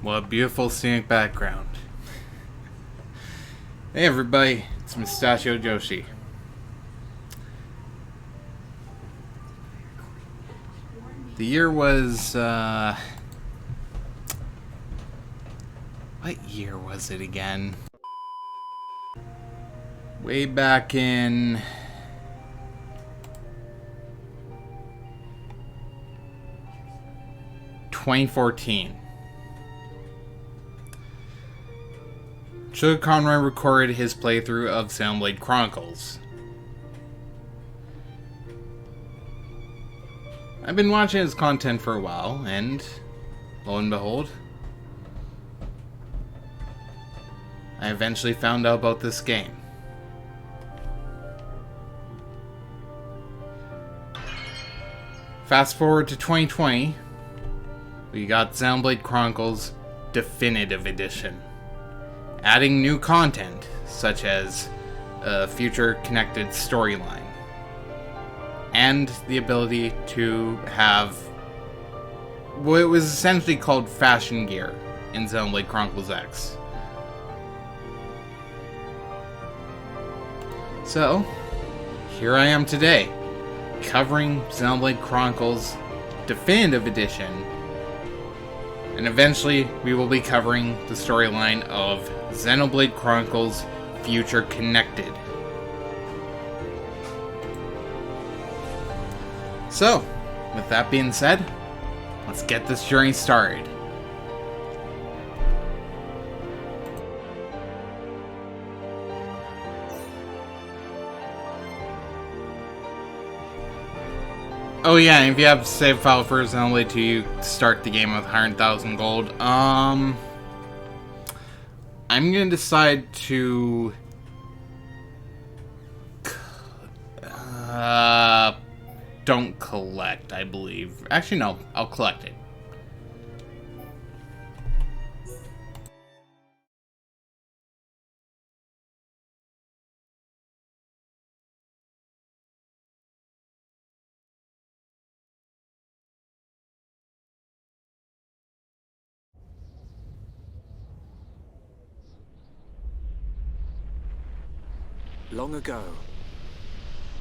What a beautiful scenic background. Hey everybody, it's Mustachio Joshi. The year was, what year was it again? Way back in... 2014. Sugar Conroy recorded his playthrough of Xenoblade Chronicles. I've been watching his content for a while, and lo and behold, I eventually found out about this game. Fast forward to 2020, we got Xenoblade Chronicles Definitive Edition, adding new content such as a future connected storyline and the ability to have what was essentially called fashion gear in Xenoblade Chronicles X. So, here I am today, covering Xenoblade Chronicles Definitive Edition, and eventually we will be covering the storyline of Xenoblade Chronicles Future Connected. So, with that being said, let's get this journey started. Oh yeah, and if you have a save file for Xenoblade 2, you start the game with 100,000 gold. I'm gonna decide to... don't collect, I believe. Actually, no, I'll collect it. Long ago,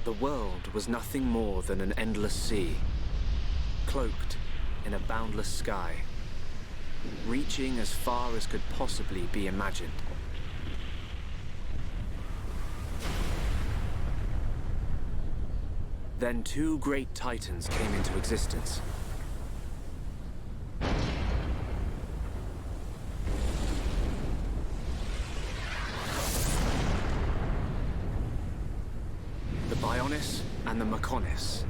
the world was nothing more than an endless sea, cloaked in a boundless sky, reaching as far as could possibly be imagined. Then two great titans came into existence. The Bionis and the Mechonis.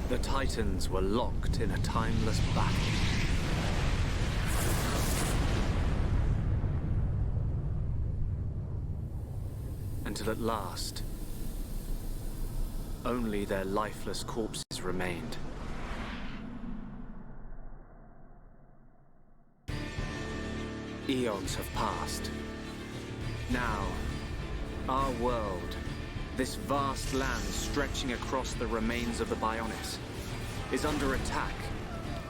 The Titans were locked in a timeless battle. Until at last, only their lifeless corpses remained. Eons have passed. Now, our world, this vast land stretching across the remains of the Bionis, is under attack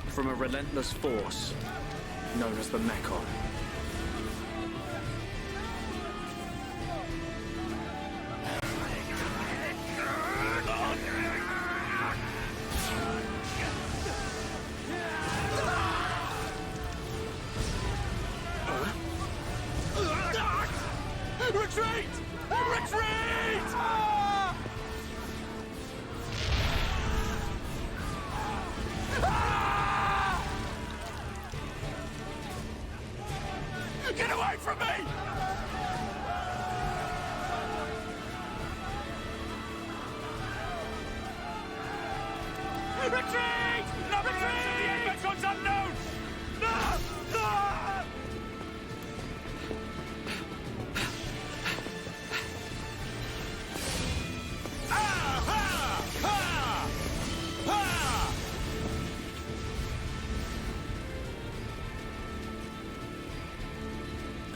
from a relentless force known as the Mechon. Retreat! Retreat! Get away from me! Retreat! No, retreat! The end Mecho's unknown! No! No!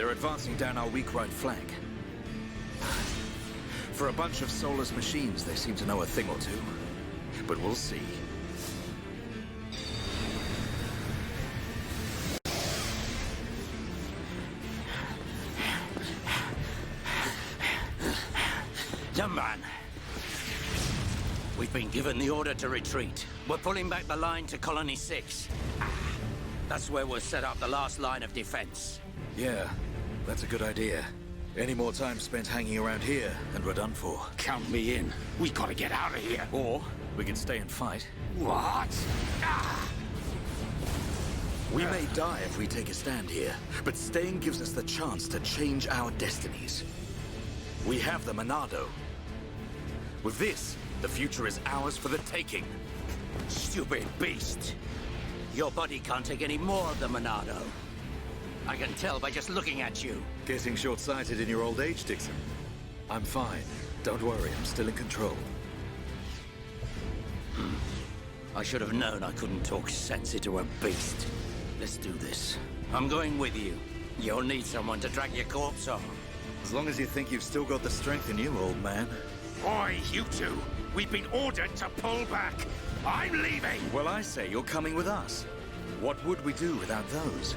They're advancing down our weak right flank. For a bunch of soulless machines, they seem to know a thing or two. But we'll see. Young man, we've been given the order to retreat. We're pulling back the line to Colony 6. That's where we'll set up the last line of defense. Yeah, that's a good idea. Any more time spent hanging around here, and we're done for. Count me in. We gotta get out of here. Or we can stay and fight. What? We may die if we take a stand here, but staying gives us the chance to change our destinies. We have the Monado. With this, the future is ours for the taking. Stupid beast. Your body can't take any more of the Monado. I can tell by just looking at you. Getting short-sighted in your old age, Dixon. I'm fine. Don't worry, I'm still in control. I should have known I couldn't talk sense into a beast. Let's do this. I'm going with you. You'll need someone to drag your corpse on. As long as you think you've still got the strength in you, old man. Oi, you two. We've been ordered to pull back. I'm leaving. Well, I say you're coming with us. What would we do without those?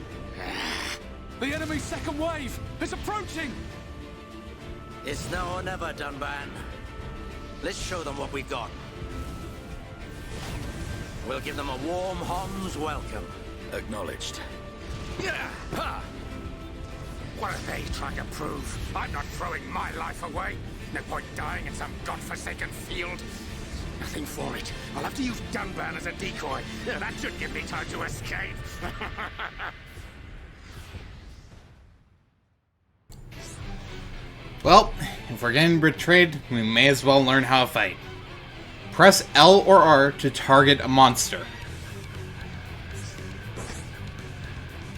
The enemy's second wave is approaching. It's now or never, Dunban. Let's show them what we got. We'll give them a warm Hom's welcome. Acknowledged. Yeah. Ha. What are they trying to prove? I'm not throwing my life away. No point dying in some godforsaken field. Nothing for it. I'll have to use Dunban as a decoy. Yeah, that should give me time to escape. Well, if we're getting betrayed, we may as well learn how to fight. Press L or R to target a monster.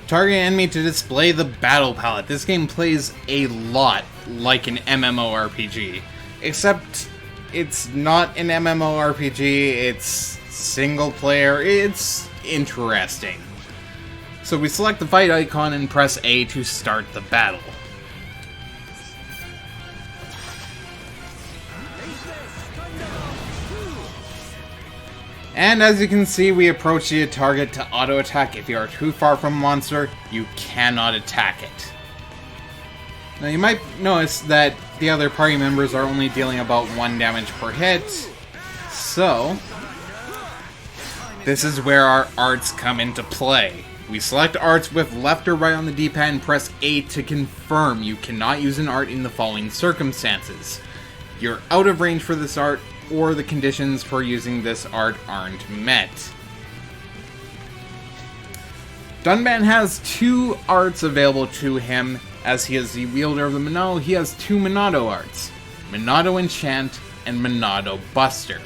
Target an enemy to display the battle palette. This game plays a lot like an MMORPG, except it's not an MMORPG, it's single player, it's interesting. So we select the fight icon and press A to start the battle. And as you can see, we approach the target to auto-attack. If you are too far from a monster, you cannot attack it. Now you might notice that the other party members are only dealing about 1 damage per hit. So, this is where our arts come into play. We select arts with left or right on the D-pad and press A to confirm. You cannot use an art in the following circumstances. You're out of range for this art, or the conditions for using this art aren't met. Dunban has 2 arts available to him. As he is the wielder of the Monado, he has 2 Monado arts. Monado Enchant and Monado Buster.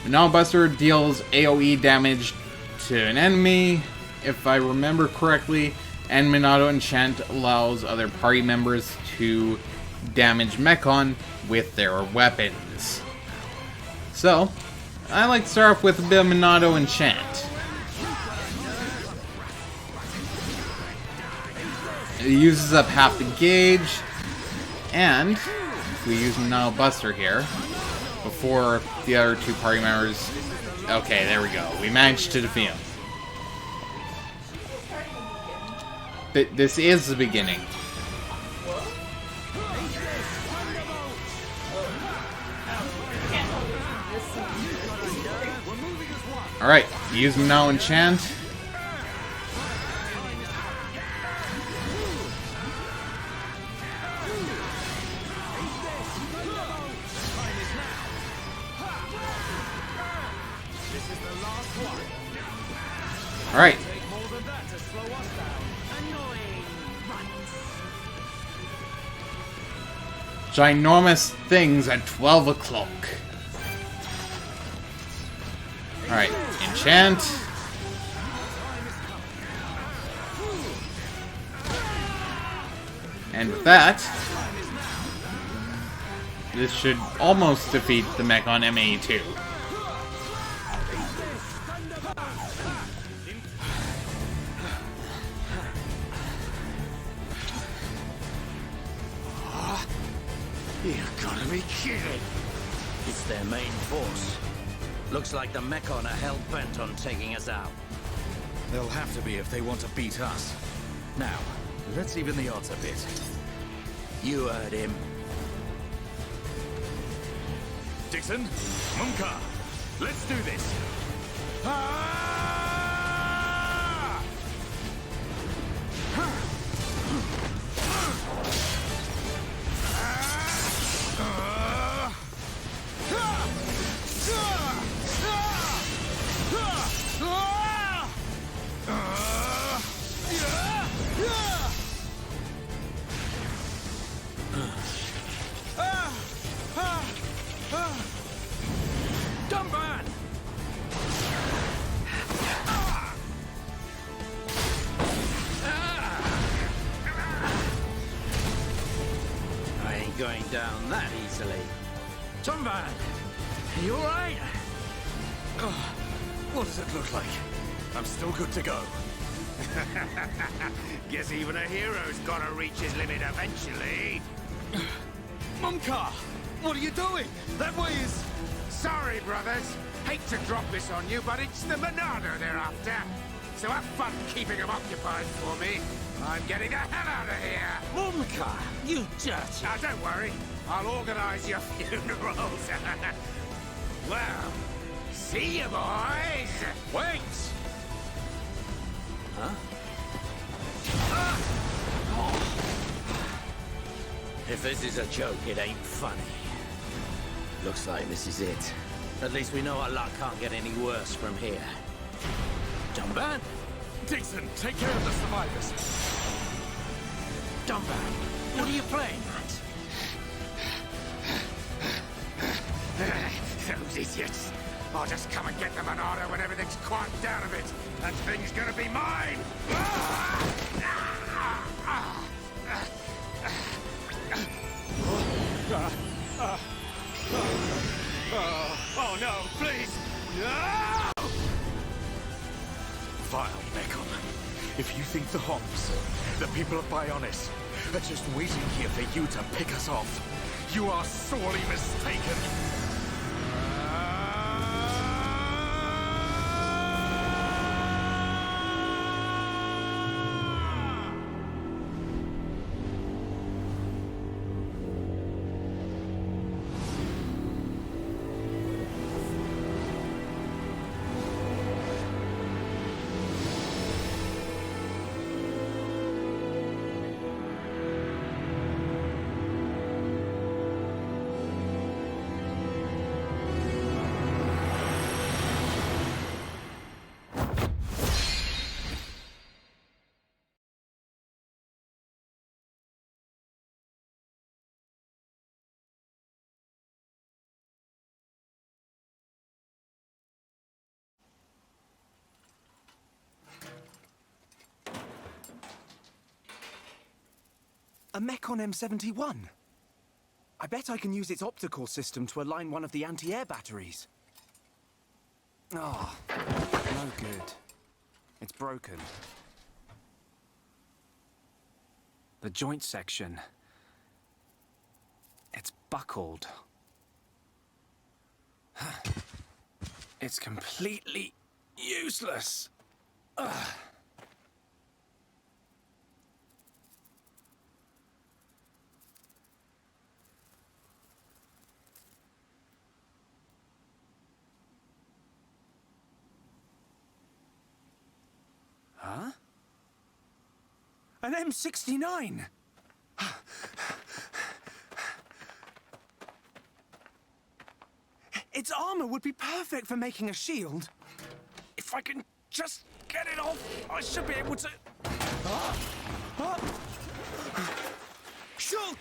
Monado Buster deals AoE damage to an enemy, if I remember correctly, and Monado Enchant allows other party members to damage Mechon with their weapons. So, I like to start off with a bit of Monado Enchant. It uses up half the gauge, and if we use Monado Buster here, before the other 2 party members... Okay, there we go. We managed to defeat him. This is the beginning. Alright, use Monado Enchant. Alright. Ginormous things at 12 o'clock. Alright, enchant. And with that, this should almost defeat the mech on MAE2. You've gotta be kidding. It's their main force. Looks like the Mechon are hell-bent on taking us out. They'll have to be if they want to beat us. Now, let's even the odds a bit. You heard him. Dixon, Munka, let's do this. Dumban! I ain't going down that easily. Dumban! You alright? What does it look like? I'm still good to go. Guess even a hero's gotta reach his limit eventually. Munka! What are you doing? That way is... Sorry, brothers. Hate to drop this on you, but it's the Monado they're after. So have fun keeping them occupied for me. I'm getting the hell out of here. Munka, you dirty... Now, don't worry. I'll organize your funerals. Well, see you, boys. Wait! Huh? If this is a joke, it ain't funny. Looks like this is it. At least we know our luck can't get any worse from here. Dumban? Dixon, take care of the survivors. Dumban, what are you playing at? Those idiots. I'll just come and get the Monado when everything's quieted down a bit. That thing's gonna be mine! Oh no, please! No! Vile Mechon. If you think the Homs, the people of Bionis, are just waiting here for you to pick us off, you are sorely mistaken. A Mechon M71? I bet I can use its optical system to align one of the anti-air batteries. Oh, no good. It's broken. The joint section. It's buckled. It's completely useless. Ugh. Huh? An M69! Its armor would be perfect for making a shield. If I can just get it off, I should be able to... Shulk!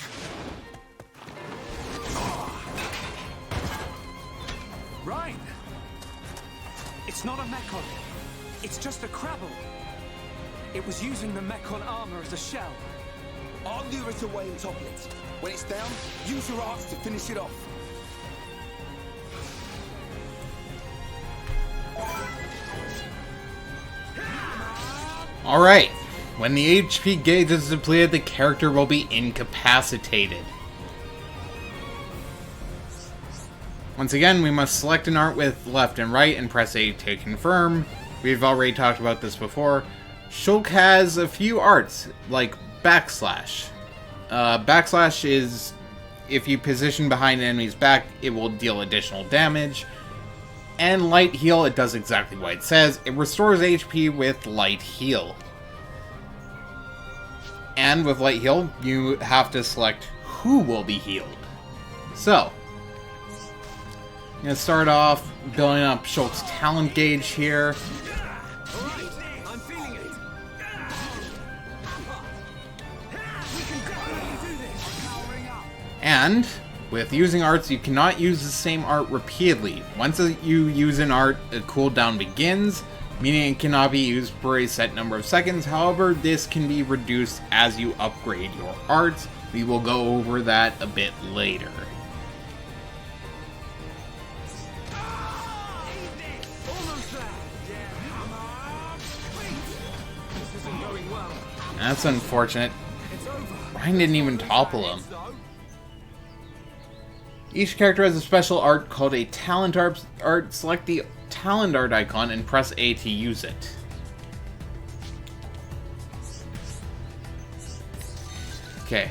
Rhine! It's not a Mechon. It's just a Crabble. It was using the Mechon armor as a shell. I'll lure it away and topple it. When it's down, use your arts to finish it off. Alright, when the HP gauge is depleted, the character will be incapacitated. Once again, we must select an art with left and right and press A to confirm. We've already talked about this before. Shulk has a few arts, like backslash. Backslash is, if you position behind an enemy's back, it will deal additional damage. And light heal, it does exactly what it says. It restores HP with light heal. And with light heal, you have to select who will be healed. So, I'm going to start off building up Shulk's talent gauge here. I'm feeling it. And with using arts, you cannot use the same art repeatedly. Once you use an art, a cooldown begins, meaning it cannot be used for a set number of seconds. However, this can be reduced as you upgrade your arts. We will go over that a bit later. That's unfortunate. Ryan didn't even topple him. Each character has a special art called a talent art. Select the talent art icon and press A to use it. Okay.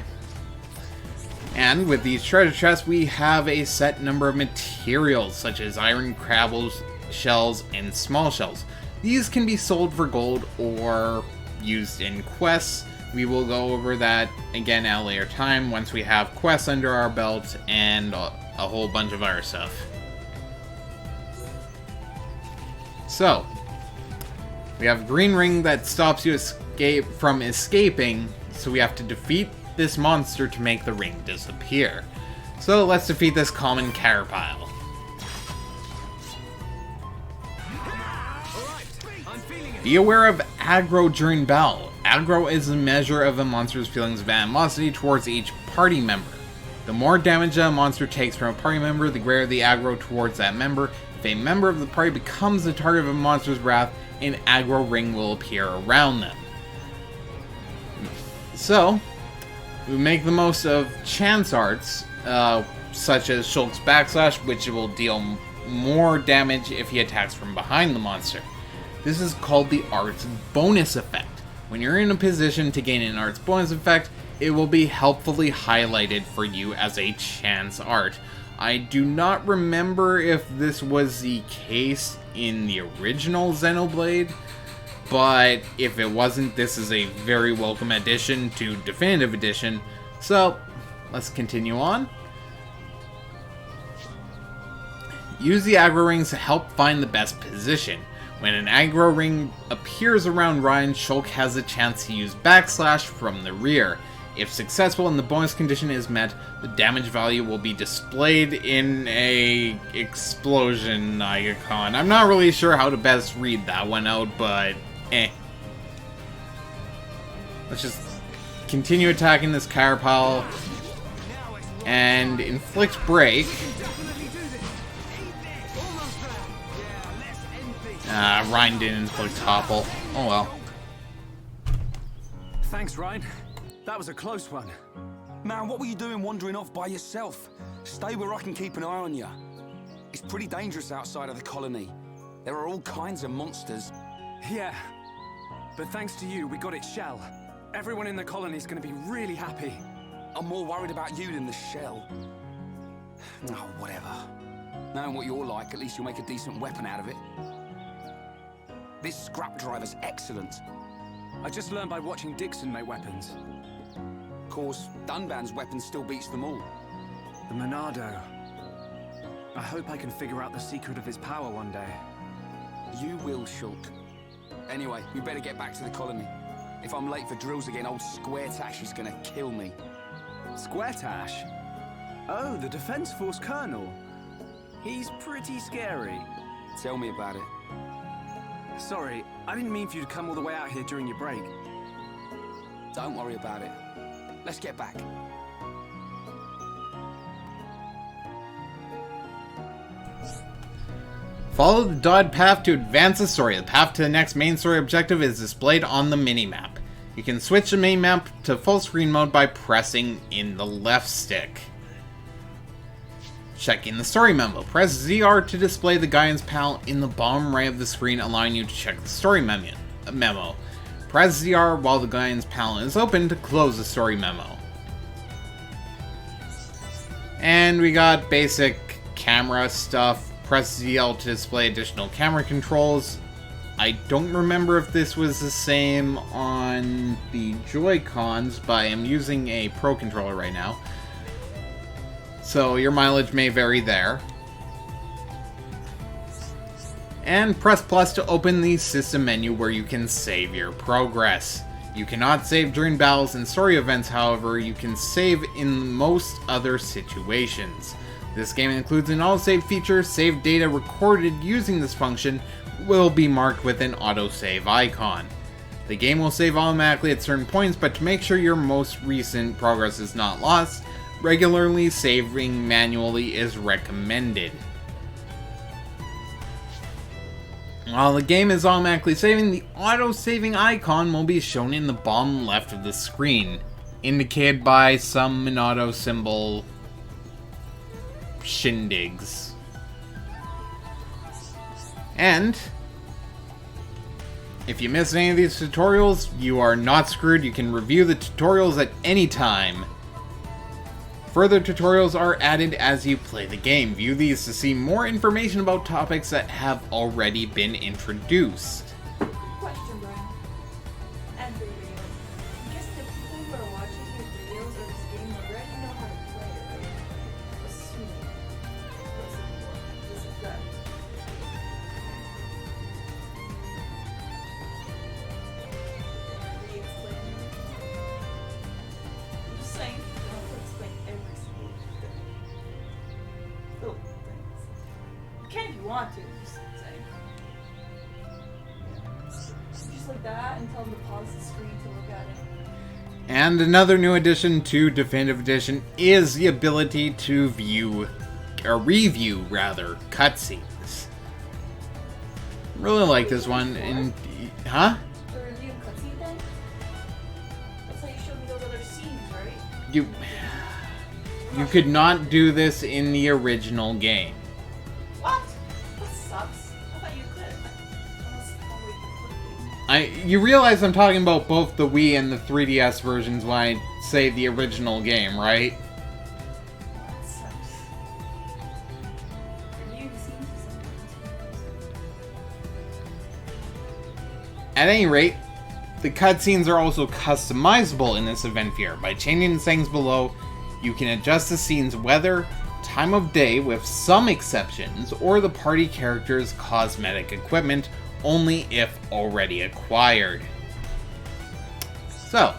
And with these treasure chests, we have a set number of materials, such as iron crabbles, shells, and small shells. These can be sold for gold or used in quests. We will go over that again at a later time once we have quests under our belt and a whole bunch of other stuff. So, we have a green ring that stops you from escaping, so we have to defeat this monster to make the ring disappear. So let's defeat this common Carapile. Be aware of aggro during battle. Aggro is a measure of a monster's feelings of animosity towards each party member. The more damage a monster takes from a party member, the greater the aggro towards that member. If a member of the party becomes the target of a monster's wrath, an aggro ring will appear around them. So, we make the most of chance arts, such as Shulk's Backslash, which will deal more damage if he attacks from behind the monster. This is called the Arts Bonus Effect. When you're in a position to gain an Arts Bonus Effect, it will be helpfully highlighted for you as a chance art. I do not remember if this was the case in the original Xenoblade, but if it wasn't, this is a very welcome addition to Definitive Edition. So, let's continue on. Use the aggro rings to help find the best position. When an aggro ring appears around Ryan, Shulk has a chance to use Backslash from the rear. If successful and the bonus condition is met, the damage value will be displayed in a explosion icon. I'm not really sure how to best read that one out, but Let's just continue attacking this Carapile and inflict break. Ryan didn't inflict topple. Oh well. Thanks, Ryan. That was a close one. Man, what were you doing wandering off by yourself? Stay where I can keep an eye on you. It's pretty dangerous outside of the colony. There are all kinds of monsters. Yeah. But thanks to you, we got its shell. Everyone in the colony's gonna be really happy. I'm more worried about you than the shell. Oh, whatever. Knowing what you're like, at least you'll make a decent weapon out of it. This scrap driver's excellent. I just learned by watching Dixon make weapons. Of course, Dunban's weapon still beats them all. The Monado. I hope I can figure out the secret of its power one day. You will, Shulk. Anyway, we better get back to the colony. If I'm late for drills again, old Squaretash is gonna kill me. Squaretash? Oh, the Defense Force Colonel. He's pretty scary. Tell me about it. Sorry, I didn't mean for you to come all the way out here during your break. Don't worry about it. Let's get back. Follow the dotted path to advance the story. The path to the next main story objective is displayed on the minimap. You can switch the main map to full screen mode by pressing in the left stick. Checking the story memo. Press ZR to display the guidance panel in the bottom right of the screen, allowing you to check the story memo. Press ZR while the guidance panel is open to close the story memo. And we got basic camera stuff. Press ZL to display additional camera controls. I don't remember if this was the same on the Joy-Cons, but I am using a Pro controller right now. So your mileage may vary there. And press plus to open the system menu where you can save your progress. You cannot save during battles and story events, however, you can save in most other situations. This game includes an autosave feature. Save data recorded using this function will be marked with an autosave icon. The game will save automatically at certain points, but to make sure your most recent progress is not lost, regularly saving manually is recommended. While the game is automatically saving, the auto-saving icon will be shown in the bottom left of the screen, indicated by some Monado symbol shindigs. And if you miss any of these tutorials, you are not screwed. You can review the tutorials at any time. Further tutorials are added as you play the game. View these to see more information about topics that have already been introduced. Question, Brian. And for videos. I guess the people who are watching your videos of this game already know how to play it, right? Assuming. This is that. Re-explain. I'm just saying, you don't have to explain every single little things. You can if you want to, just saying. Just like that and tell them to pause the screen to look at it. And another new addition to Definitive Edition is the ability to review cutscenes. Really like this one. And huh? The review cutscene thing? That's how you showed me those other scenes, right? You could not do this in the original game. What? That sucks. I thought you could. Unless only you could. You realize I'm talking about both the Wii and the 3DS versions when I say the original game, right? That sucks. Review the scenes or something. At any rate, the cutscenes are also customizable in this event here. By changing the settings below, you can adjust the scene's weather, time of day with some exceptions, or the party character's cosmetic equipment, only if already acquired. So,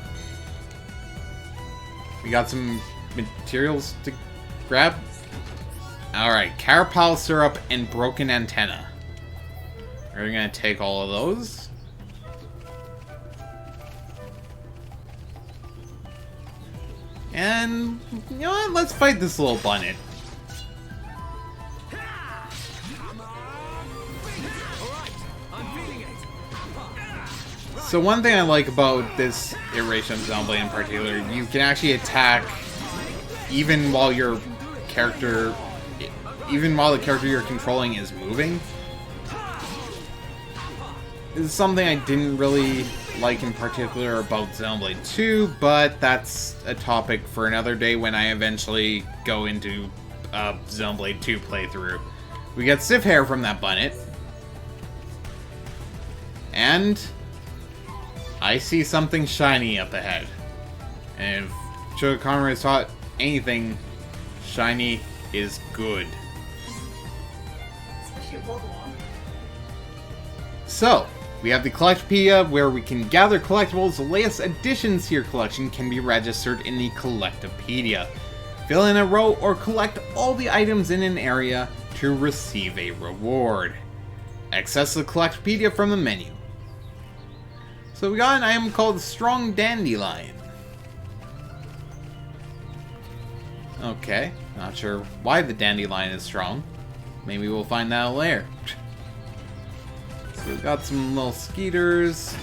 we got some materials to grab. Alright, Carapal Syrup and Broken Antenna. We're gonna take all of those. And, you know what, let's fight this little bunnet. So one thing I like about this iteration of Xenoblade in particular, you can actually attack even while the character you're controlling is moving. This is something I didn't really like in particular about Xenoblade 2, but that's a topic for another day when I eventually go into Xenoblade 2 playthrough. We get Sif Hair from that bunnet. And I see something shiny up ahead. And if Sugar Conroy has taught anything, shiny is good. Especially a Pokemon. So, we have the Collectopedia, where we can gather collectibles. The latest additions to your collection can be registered in the Collectopedia. Fill in a row or collect all the items in an area to receive a reward. Access the Collectopedia from the menu. So we got an item called Strong Dandelion. Okay, not sure why the dandelion is strong. Maybe we'll find out later. So we've got some little skeeters.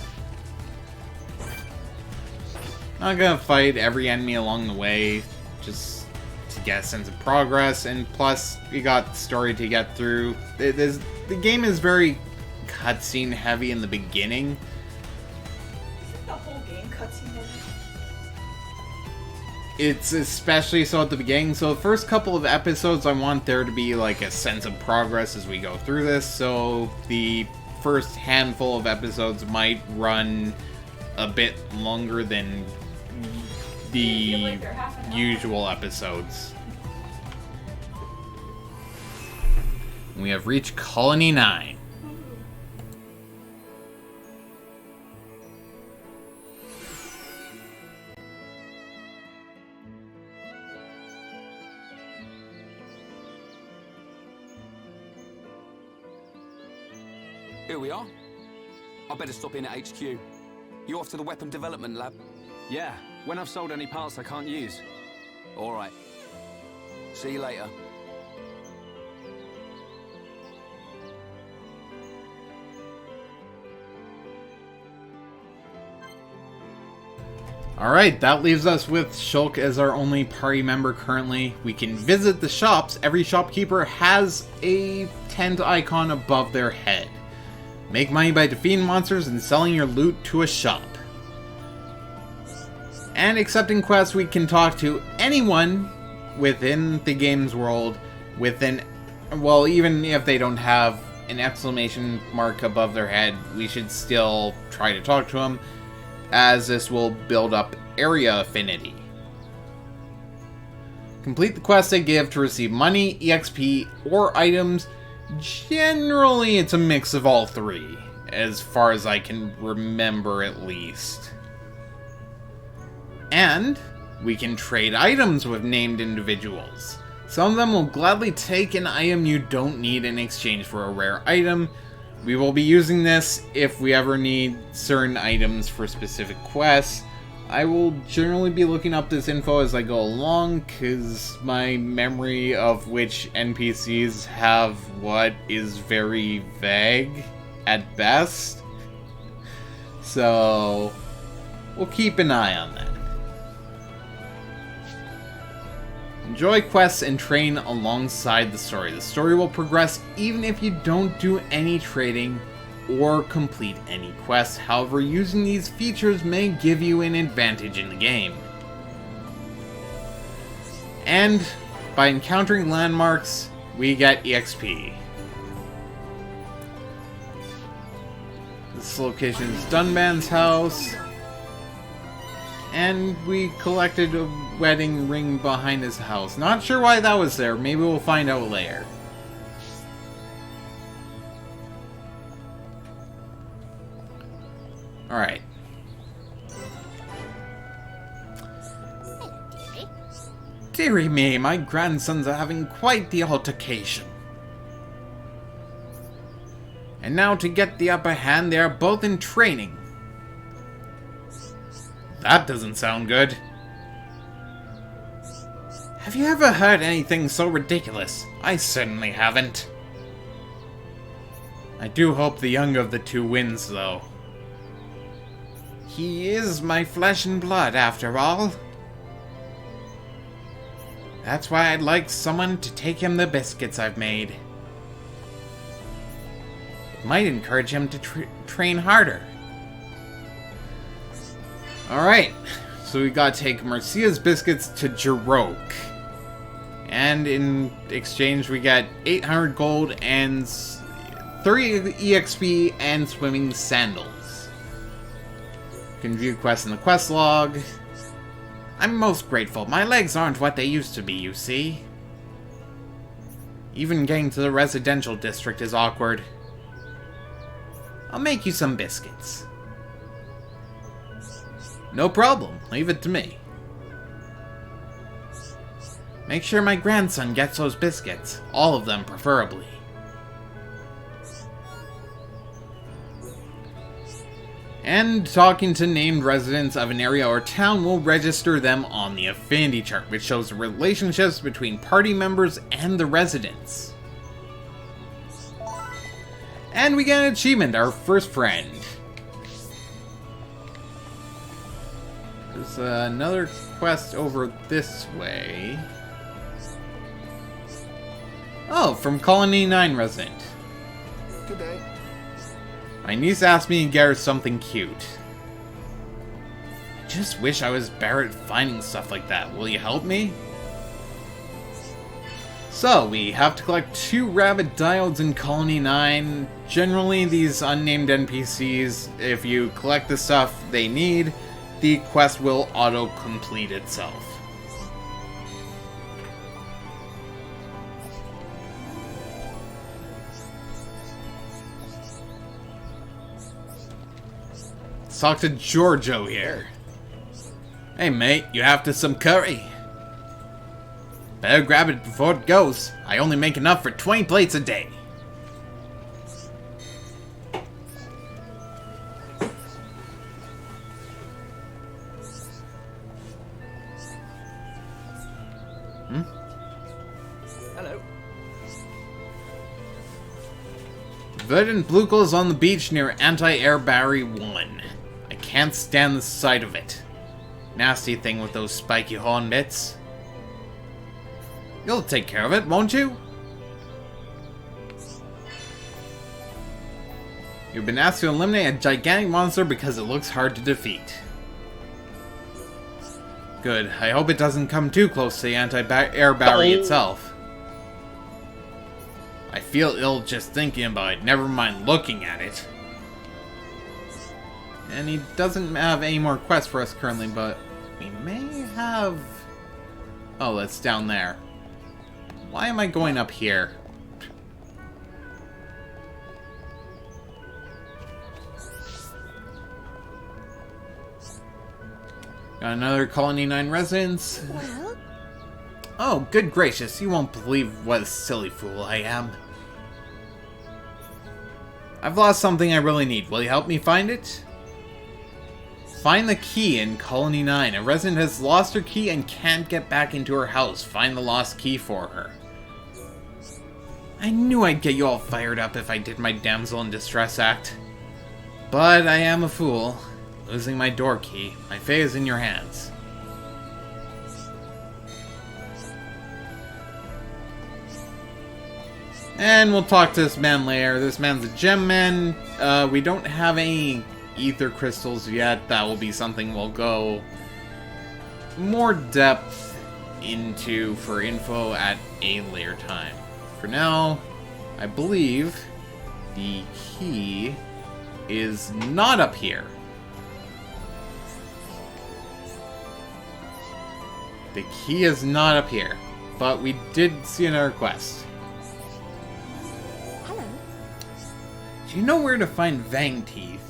Not gonna fight every enemy along the way, just to get a sense of progress, and plus, we got story to get through. The game is very cutscene heavy in the beginning. Isn't the whole game cutscene heavy? It's especially so at the beginning, so the first couple of episodes I want there to be like a sense of progress as we go through this, so the first handful of episodes might run a bit longer than the usual episodes. We have reached Colony 9. Here we are. I better stop in at HQ. You off to the weapon development lab? Yeah, when I've sold any parts I can't use. All right. See you later. Alright, that leaves us with Shulk as our only party member currently. We can visit the shops. Every shopkeeper has a tent icon above their head. Make money by defeating monsters and selling your loot to a shop. And accepting quests, we can talk to anyone within the game's world within, well, even if they don't have an exclamation mark above their head, we should still try to talk to them, as this will build up area affinity. Complete the quests they give to receive money, EXP, or items. Generally, it's a mix of all three, as far as I can remember at least. And we can trade items with named individuals. Some of them will gladly take an item you don't need in exchange for a rare item. We will be using this if we ever need certain items for specific quests. I will generally be looking up this info as I go along, because my memory of which NPCs have what is very vague at best. So, we'll keep an eye on that. Enjoy quests and train alongside the story. The story will progress even if you don't do any trading or complete any quests. However, using these features may give you an advantage in the game. And by encountering landmarks, we get EXP. This location is Dunban's house. And we collected a wedding ring behind his house. Not sure why that was there. Maybe we'll find out later. Alright. Dearie me, my grandsons are having quite the altercation. And now to get the upper hand, they are both in training. That doesn't sound good. Have you ever heard anything so ridiculous? I certainly haven't. I do hope the younger of the two wins, though. He is my flesh and blood, after all. That's why I'd like someone to take him the biscuits I've made. It might encourage him to train harder. Alright, so we gotta take Marcia's biscuits to Jarok. And in exchange we get 800 gold and 30 EXP and swimming sandals. You can view quests in the quest log. I'm most grateful. My legs aren't what they used to be, you see. Even getting to the residential district is awkward. I'll make you some biscuits. No problem. Leave it to me. Make sure my grandson gets those biscuits. All of them, preferably. And talking to named residents of an area or town will register them on the affinity chart, which shows the relationships between party members and the residents. And we get an achievement, our first friend. There's another quest over this way. Oh, from Colony 9 resident. Good day. My niece asked me to get her something cute. I just wish I was better at finding stuff like that. Will you help me? So, we have to collect 2 rabbit diodes in Colony 9. Generally, these unnamed NPCs, if you collect the stuff they need, the quest will auto-complete itself. Let's talk to Giorgio here. Hey mate, you after some curry? Better grab it before it goes. I only make enough for 20 plates a day. Hello. Verdant Blukel is on the beach near Anti-Air Battery 1. I can't stand the sight of it. Nasty thing with those spiky horn bits. You'll take care of it, won't you? You've been asked to eliminate a gigantic monster because it looks hard to defeat. Good. I hope it doesn't come too close to the anti-air battery itself. I feel ill just thinking about it, never mind looking at it. And he doesn't have any more quests for us currently, but we may have... Oh, that's down there. Why am I going up here? Got another Colony 9 residence. Well? Oh, good gracious, you won't believe what a silly fool I am. I've lost something I really need. Will you help me find it? Find the key in Colony 9. A resident has lost her key and can't get back into her house. Find the lost key for her. I knew I'd get you all fired up if I did my damsel in distress act. But I am a fool. Losing my door key. My fate is in your hands. And we'll talk to this man later. This man's a gem man. We don't have any ether crystals yet. That will be something we'll go more depth into for info at a later time. For now, I believe the key is not up here. The key is not up here, but we did see another quest. Hello. Do you know where to find Vang Teeth?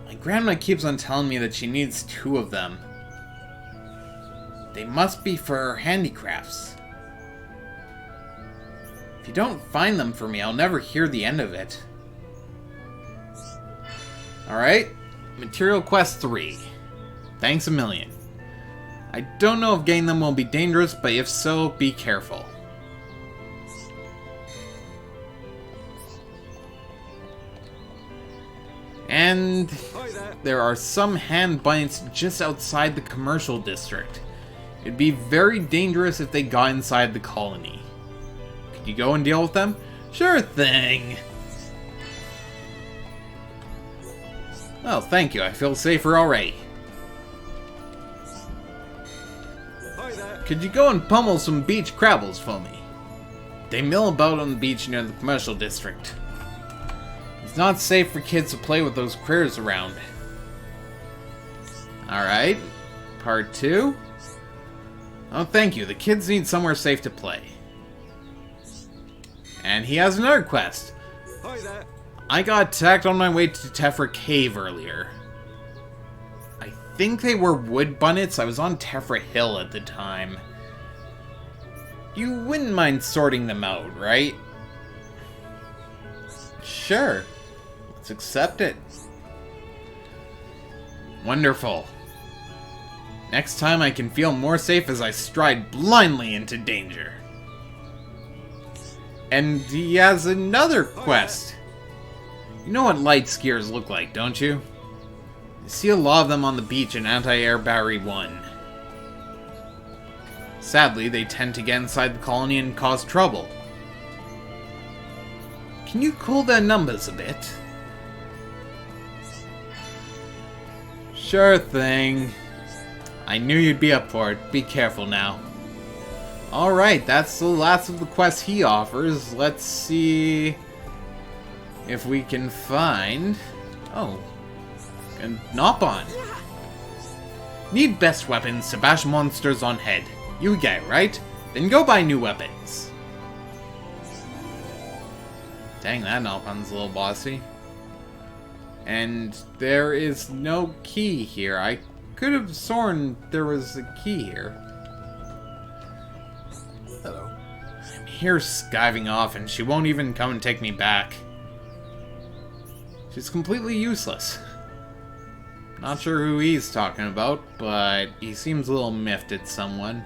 My grandma keeps on telling me that she needs 2 of them. They must be for her handicrafts. If you don't find them for me, I'll never hear the end of it. Alright, Material Quest 3. Thanks a million. I don't know if getting them will be dangerous, but if so, be careful. And there are some hand bites just outside the commercial district. It'd be very dangerous if they got inside the colony. Could you go and deal with them? Sure thing! Oh, thank you. I feel safer already. Could you go and pummel some beach crabbles for me? They mill about on the beach near the commercial district. It's not safe for kids to play with those critters around. Alright, part 2. Oh, thank you. The kids need somewhere safe to play. And he has another quest. Hi there. I got attacked on my way to Tephra Cave earlier. I think they were wood bunnets. I was on Tephra Hill at the time. You wouldn't mind sorting them out, right? Sure. Let's accept it. Wonderful. Next time I can feel more safe as I stride blindly into danger. And he has another quest. You know what light skiers look like, don't you? You see a lot of them on the beach in Anti-Air Battery 1. Sadly, they tend to get inside the colony and cause trouble. Can you cool their numbers a bit? Sure thing. I knew you'd be up for it. Be careful now. Alright, that's the last of the quests he offers. Let's see if we can find... Oh. And Nopon. Need best weapons to bash monsters on head. You get it, right? Then go buy new weapons. Dang, that Nopon's a little bossy. And there is no key here. I could have sworn there was a key here. Hello. I'm here skiving off and she won't even come and take me back. She's completely useless. Not sure who he's talking about, but he seems a little miffed at someone.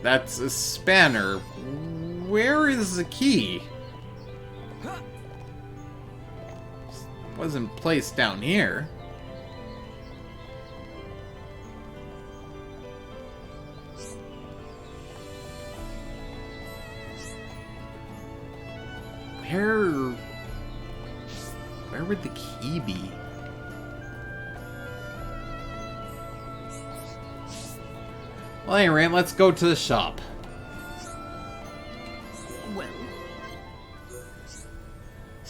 That's a spanner. Where is the key? Wasn't placed down here. Where would the key be? Well, anyway, let's go to the shop. Well,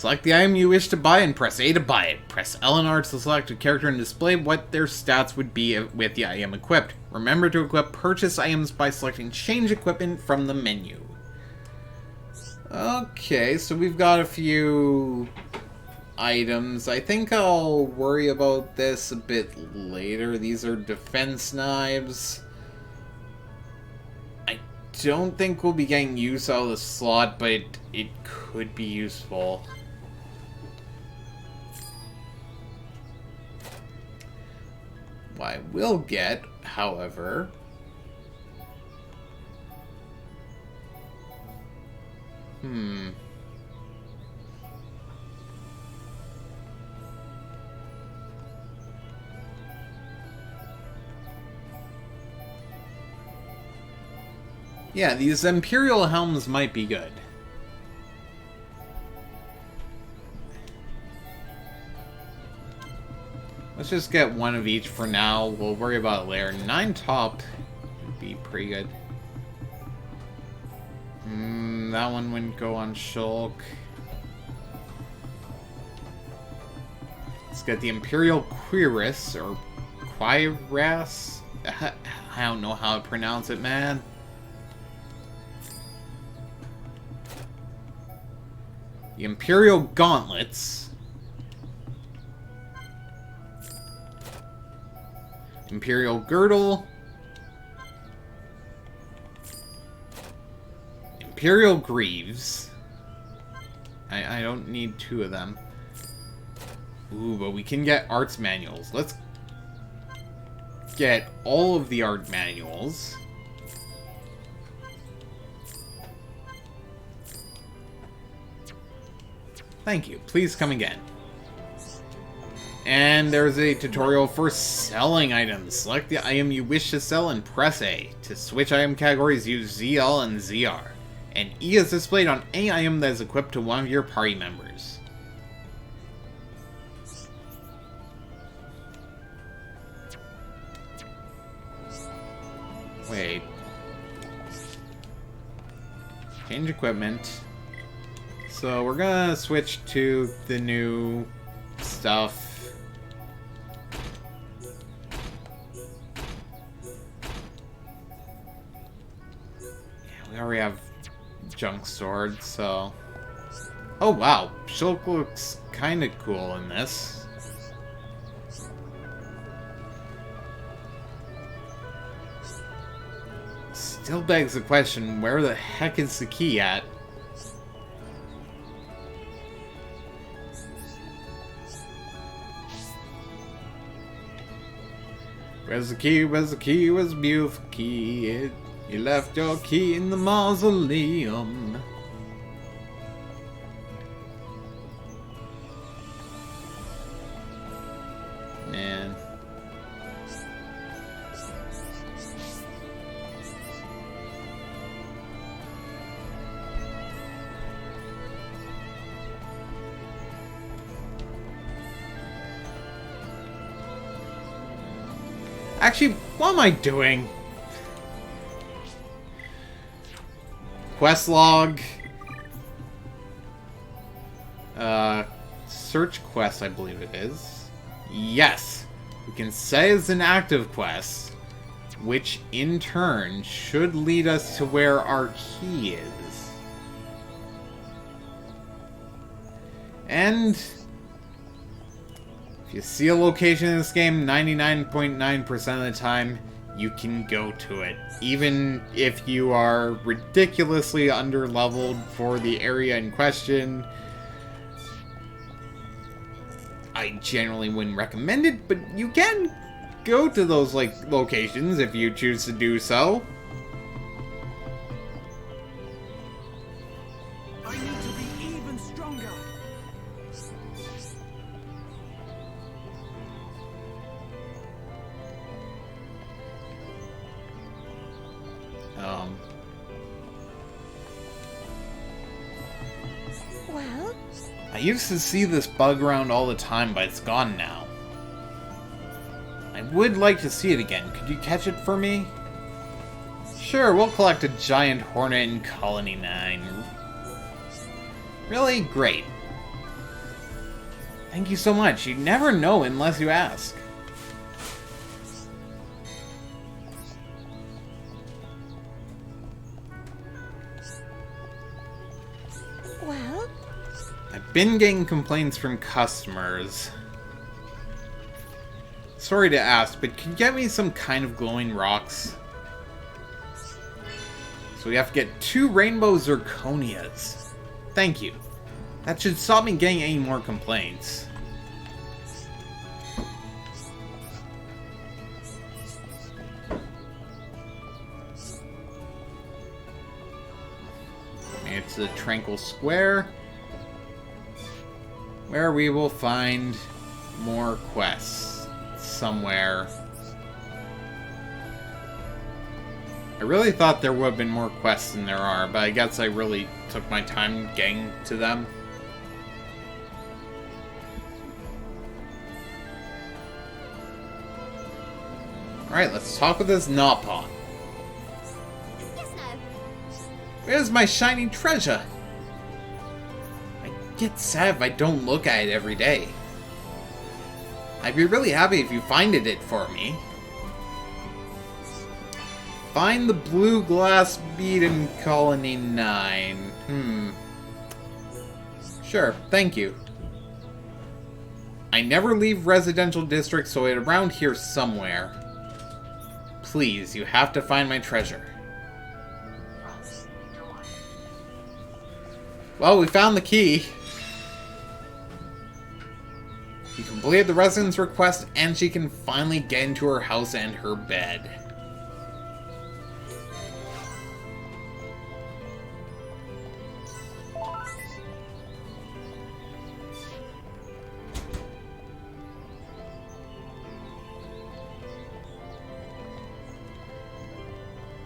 Select the item you wish to buy and press A to buy it. Press L and R to select a character and display what their stats would be with the item equipped. Remember to equip purchase items by selecting Change Equipment from the menu. Okay, so we've got a few items. I think I'll worry about this a bit later. These are defense knives. I don't think we'll be getting use out of the slot, but it could be useful. What I will get, however... Yeah, these Imperial helms might be good. Let's just get one of each for now. We'll worry about it later. 9 top would be pretty good. That one wouldn't go on Shulk. Let's get the Imperial Cuirass, or Cuirass? I don't know how to pronounce it, man. The Imperial Gauntlets. Imperial Girdle. Imperial Greaves. I don't need 2 of them. Ooh, but we can get arts manuals. Let's get all of the art manuals. Thank you. Please come again. And there's a tutorial for selling items. Select the item you wish to sell and press A. To switch item categories, use ZL and ZR. And E is displayed on any item that is equipped to one of your party members. Wait. Change equipment. So we're gonna switch to the new stuff. Yeah, we already have junk sword, so... Oh wow, Shulk looks kinda cool in this. Still begs the question, where the heck is the key at? Where's the key? Where's the key? Where's the beautiful key? You left your key in the mausoleum. Actually, what am I doing? Quest log. Search quest, I believe it is. Yes. We can say it's an active quest, which in turn should lead us to where our key is. And if you see a location in this game, 99.9% of the time, you can go to it. Even if you are ridiculously underleveled for the area in question, I generally wouldn't recommend it, but you can go to those locations if you choose to do so. I need to be even stronger. Well, I used to see this bug around all the time, but it's gone now. I would like to see it again. Could you catch it for me? Sure, we'll collect a giant hornet in Colony 9. Really? Great. Thank you so much. You never know unless you ask. well, I've been getting complaints from customers. Sorry to ask, but can you get me some kind of glowing rocks? So we have to get 2 rainbow zirconias. Thank you. That should stop me getting any more complaints. It's a tranquil square, where we will find more quests somewhere. I really thought there would have been more quests than there are, but I guess I really took my time getting to them. Alright, let's talk with this Napon. yes, no. Where's my shiny treasure? I get sad if I don't look at it every day. I'd be really happy if you finded it for me. Find the blue glass bead in Colony 9. Sure, thank you. I never leave residential districts, so it's around here somewhere. Please, you have to find my treasure. Well, we found the key. You completed the resident's request, and she can finally get into her house and her bed.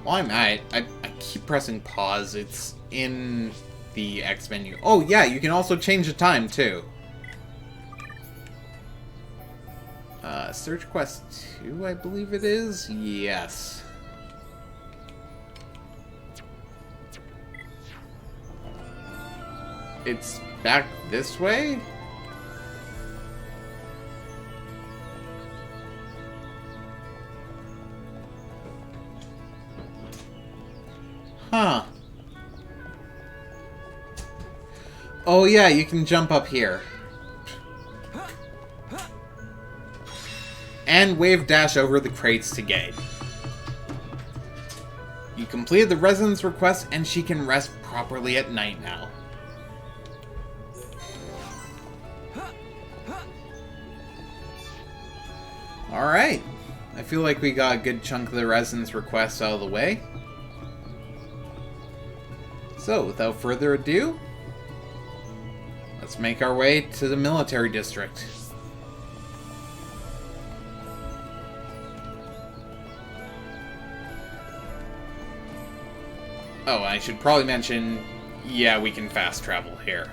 While I'm at it, I keep pressing pause. It's in the X menu. Oh yeah, you can also change the time too. Search quest 2, I believe it is? Yes. It's back this way? Huh. Oh yeah, you can jump up here. And wave dash over the crates to get. You completed the resident's request, and she can rest properly at night now. Alright. I feel like we got a good chunk of the resident's request out of the way. So, without further ado, let's make our way to the military district. Oh, I should probably mention, yeah, we can fast travel here.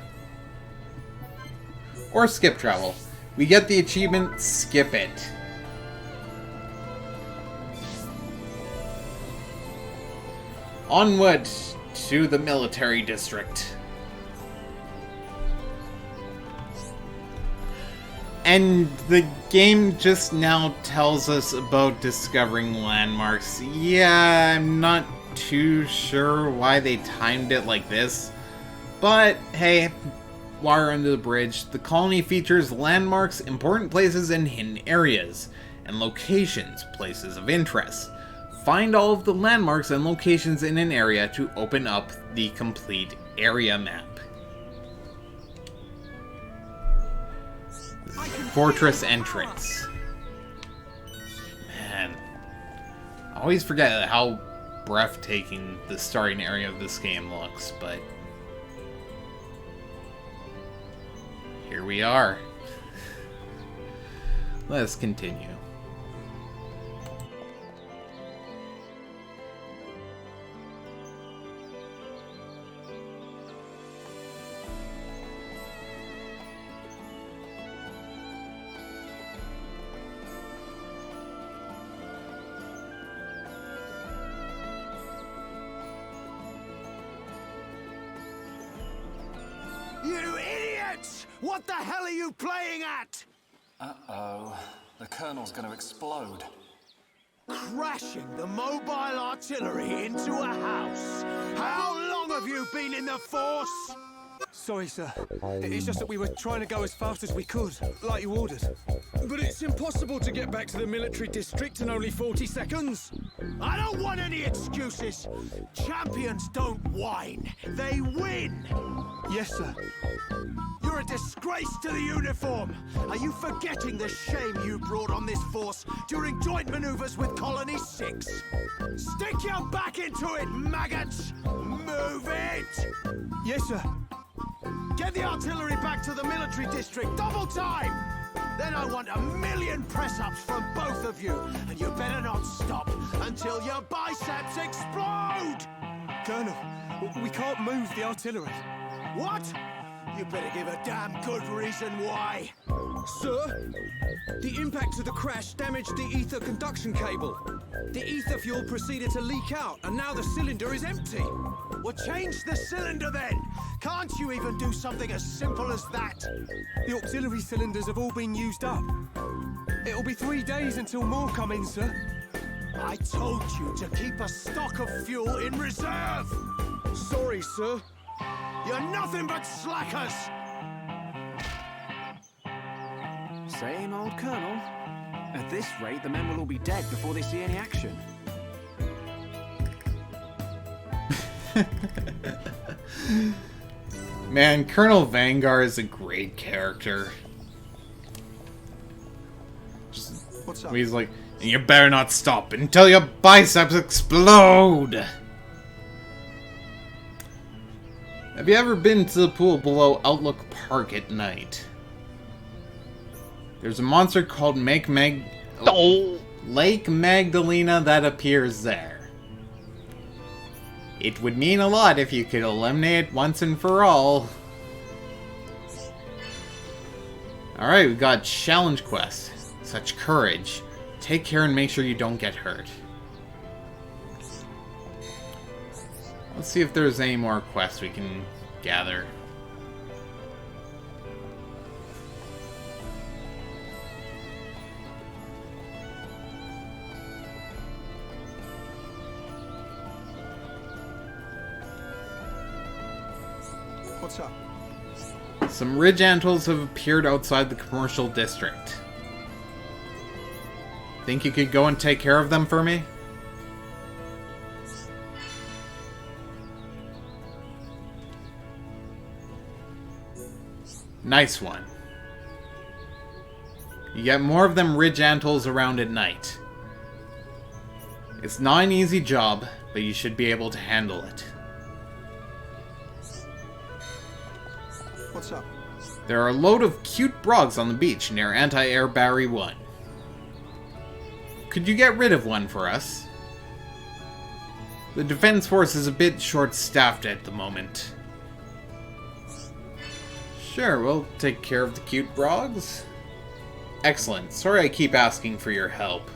Or skip travel. We get the achievement, skip it. Onward to the military district. And the game just now tells us about discovering landmarks. Yeah, I'm not too sure why they timed it like this. But, hey, water under the bridge. The colony features landmarks, important places, and hidden areas. And locations, places of interest. Find all of the landmarks and locations in an area to open up the complete area map. Fortress entrance. Man, I always forget how breathtaking the starting area of this game looks, but here we are. Let's continue. You idiots! What the hell are you playing at? Uh-oh. The Colonel's gonna explode. Crashing the mobile artillery into a house. How long have you been in the Force? Sorry, sir. It's just that we were trying to go as fast as we could, like you ordered. But it's impossible to get back to the military district in only 40 seconds. I don't want any excuses. Champions don't whine. They win. Yes, sir. You're a disgrace to the uniform. Are you forgetting the shame you brought on this force during joint maneuvers with Colony 6? Stick your back into it, maggots! Move it! Yes, sir. Get the artillery back to the military district, double time! Then I want 1,000,000 press-ups from both of you, and you better not stop until your biceps explode! Colonel, we can't move the artillery. What? You better give a damn good reason why. Sir, the impact of the crash damaged the ether conduction cable. The ether fuel proceeded to leak out, and now the cylinder is empty. Well, change the cylinder then. Can't you even do something as simple as that? The auxiliary cylinders have all been used up. It'll be 3 days until more come in, sir. I told you to keep a stock of fuel in reserve. Sorry, sir. You're nothing but slackers. Same old Colonel. At this rate, the men will all be dead before they see any action. Man, Colonel Vanguard is a great character. What's up? He's like, and you better not stop until your biceps explode! Have you ever been to the pool below Outlook Park at night? There's a monster called Lake Magdalena that appears there. It would mean a lot if you could eliminate it once and for all. Alright, we got challenge quest. Such courage. Take care and make sure you don't get hurt. Let's see if there's any more quests we can gather. What's up? Some ridge antlers have appeared outside the commercial district. Think you could go and take care of them for me? Nice one. You get more of them ridge antlers around at night. It's not an easy job, but you should be able to handle it. What's up? There are a load of cute brogs on the beach near Anti-Air Battery 1. Could you get rid of one for us? The Defense Force is a bit short-staffed at the moment. Sure, we'll take care of the cute brogs. Excellent. Sorry I keep asking for your help.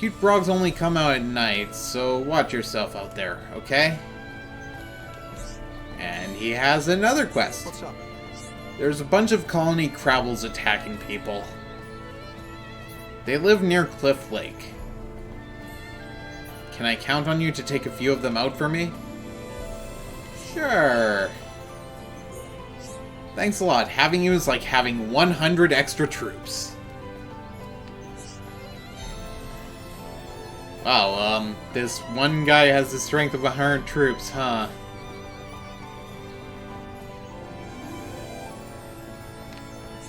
Cute frogs only come out at night, so watch yourself out there, okay? And he has another quest. What's up? There's a bunch of colony crabbles attacking people. They live near Cliff Lake. Can I count on you to take a few of them out for me? Sure. Thanks a lot. Having you is like having 100 extra troops. Wow, this one guy has the strength of 100 troops, huh?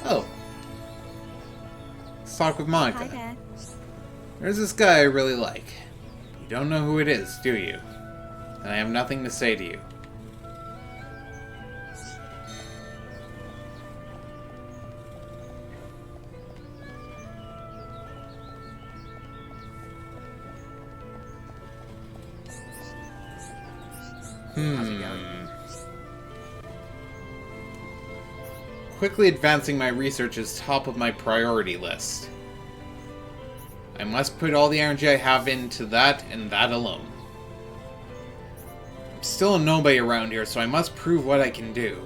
Oh. Let's talk with Monica. Hi there. There's this guy I really like. You don't know who it is, do you? And I have nothing to say to you. Quickly advancing my research is top of my priority list. I must put all the energy I have into that and that alone. I'm still a nobody around here, so I must prove what I can do.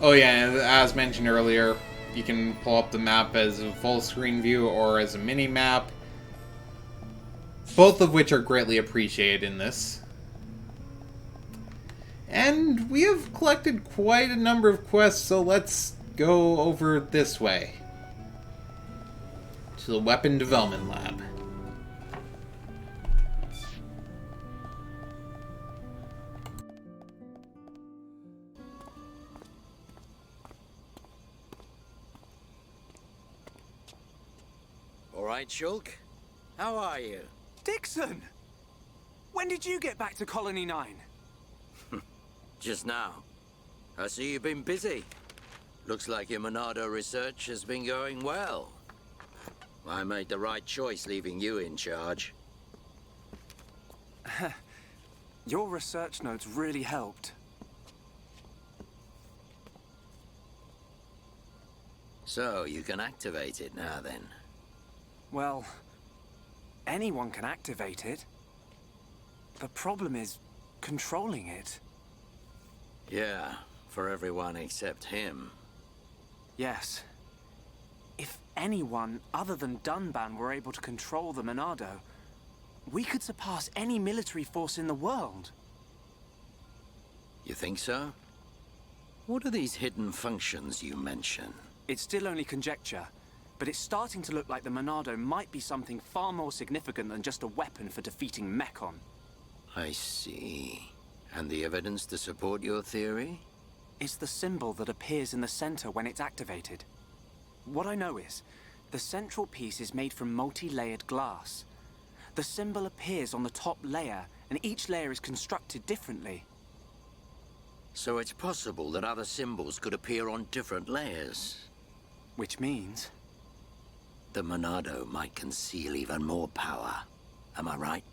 Oh yeah, and as mentioned earlier, you can pull up the map as a full screen view or as a mini map. Both of which are greatly appreciated in this. And we have collected quite a number of quests, so let's go over this way. To the Weapon Development Lab. All right, Shulk. How are you? Dixon! When did you get back to Colony 9? Just now. I see you've been busy. Looks like your Monado research has been going well. I made the right choice leaving you in charge. Your research notes really helped. So, you can activate it now then? Well, anyone can activate it. The problem is controlling it. Yeah, for everyone except him. Yes. If anyone other than Dunban were able to control the Monado, we could surpass any military force in the world. You think so? What are these hidden functions you mention? It's still only conjecture, but it's starting to look like the Monado might be something far more significant than just a weapon for defeating Mechon. I see. And the evidence to support your theory? It's the symbol that appears in the center when it's activated. What I know is, the central piece is made from multi-layered glass. The symbol appears on the top layer, and each layer is constructed differently. So it's possible that other symbols could appear on different layers. Which means? The Monado might conceal even more power. Am I right?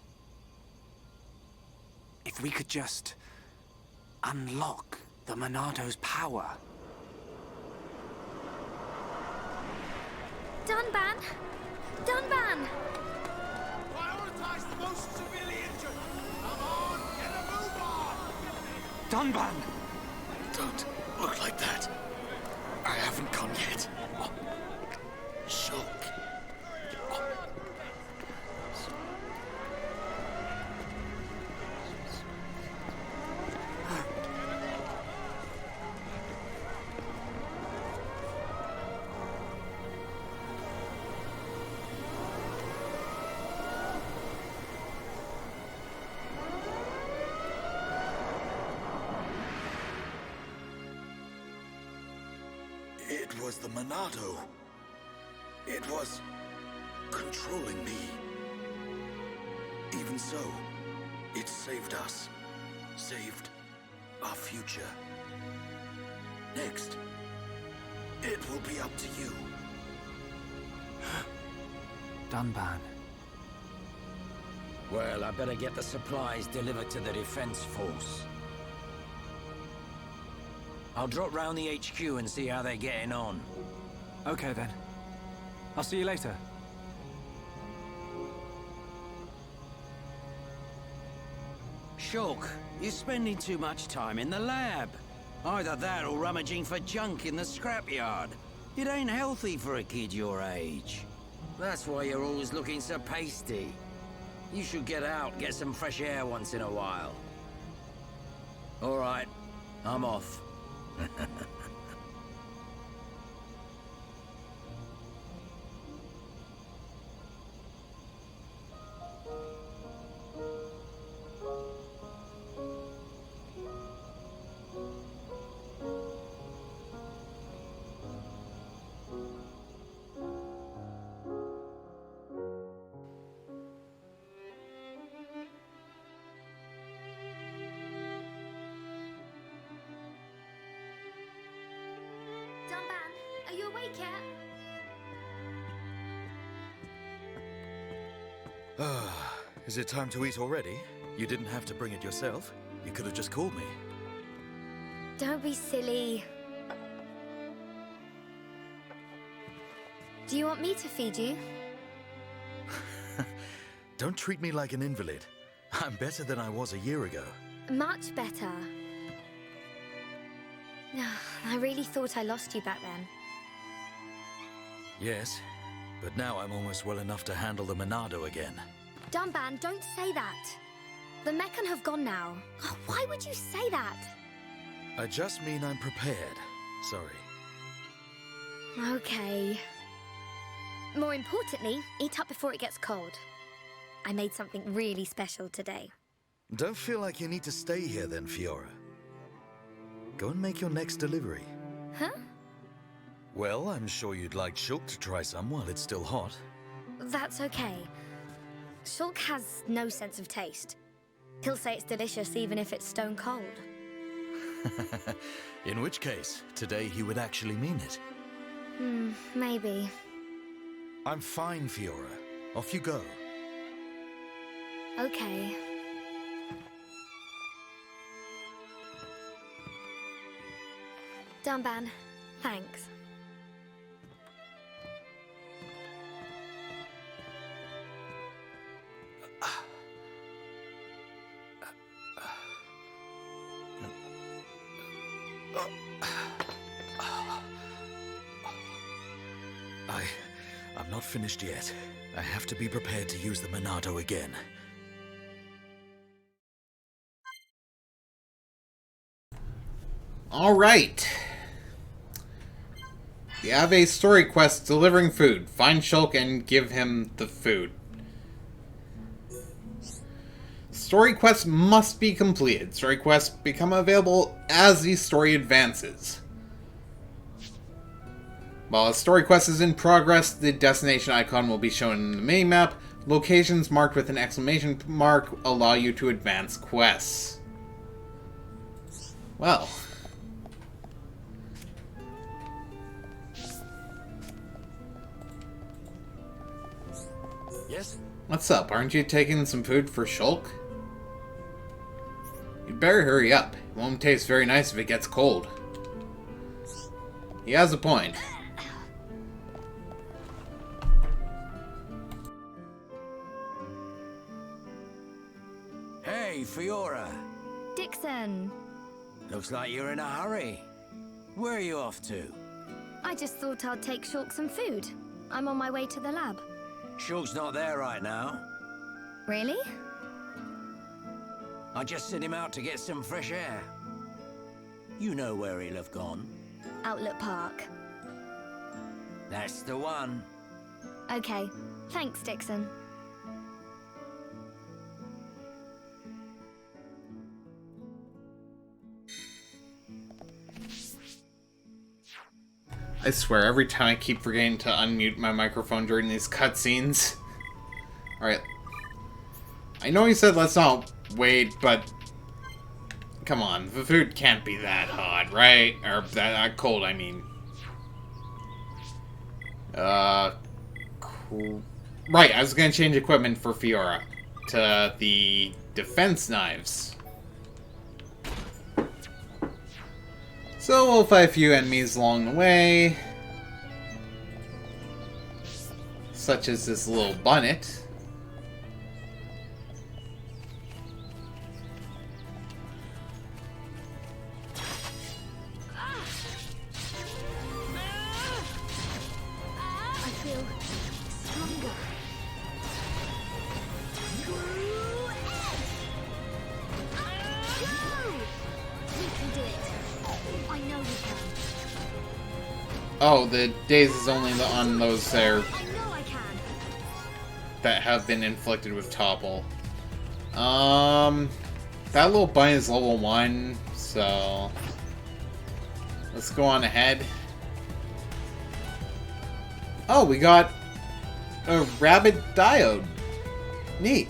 If we could just unlock the Monado's power. Dunban! Dunban! Prioritize the most severely injured. Come on, get a move on. Dunban! Don't look like that. I haven't come yet. Shulk. It was the Monado. It was controlling me. Even so, it saved us. Saved our future. Next, it will be up to you. Dunban. Well, I better get the supplies delivered to the Defense Force. I'll drop round the HQ and see how they're getting on. Okay then. I'll see you later. Shulk, you're spending too much time in the lab. Either that or rummaging for junk in the scrapyard. It ain't healthy for a kid your age. That's why you're always looking so pasty. You should get out, get some fresh air once in a while. All right, I'm off. Dunban, are you awake yet? Is it time to eat already? You didn't have to bring it yourself. You could have just called me. Don't be silly. Do you want me to feed you? Don't treat me like an invalid. I'm better than I was a year ago. Much better. I really thought I lost you back then. Yes, but now I'm almost well enough to handle the Monado again. Dunban, don't say that. The Meccan have gone now. Oh, why would you say that? I just mean I'm prepared. Sorry. Okay. More importantly, eat up before it gets cold. I made something really special today. Don't feel like you need to stay here then, Fiora. Go and make your next delivery. Huh? Well, I'm sure you'd like Shulk to try some while it's still hot. That's okay. Shulk has no sense of taste. He'll say it's delicious even if it's stone cold. In which case, today he would actually mean it. Maybe. I'm fine, Fiora. Off you go. Okay. Dunban, thanks. I'm not finished yet. I have to be prepared to use the Monado again. All right. You have a story quest delivering food. Find Shulk and give him the food. Story quests must be completed. Story quests become available as the story advances. While a story quest is in progress, the destination icon will be shown in the minimap. Locations marked with an exclamation mark allow you to advance quests. Well. Yes? What's up? Aren't you taking some food for Shulk? You'd better hurry up. It won't taste very nice if it gets cold. He has a point. Hey, Fiora. Dixon! Looks like you're in a hurry. Where are you off to? I just thought I'd take Shulk some food. I'm on my way to the lab. Shulk's not there right now. Really? I just sent him out to get some fresh air. You know where he'll have gone. Outlet Park. That's the one. Okay. Thanks, Dixon. I swear, every time I keep forgetting to unmute my microphone during these cutscenes. Alright. I know he said let's not wait, but... Come on, the food can't be that hot, right? Or that cold, I mean. Cool. Right, I was gonna change equipment for Fiora to the defense knives. So we'll fight a few enemies along the way. Such as this little bunnet. Oh, the daze is only on those there I know I can. that have been inflicted with topple. That little bunny is level 1, so let's go on ahead. Oh, we got a rabid diode. Neat.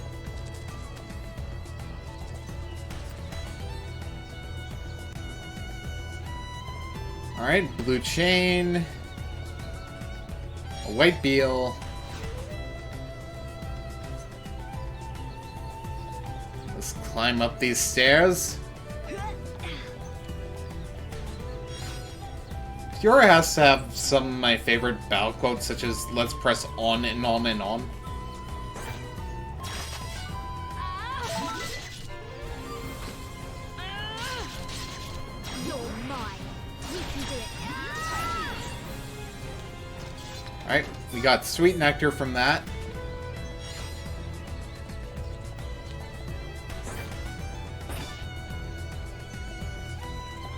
Alright, blue chain. A white beetle. Let's climb up these stairs. Fiora has to have some of my favorite battle quotes, such as "Let's press on and on and on." You're mine. You can do it. Alright, we got sweet nectar from that.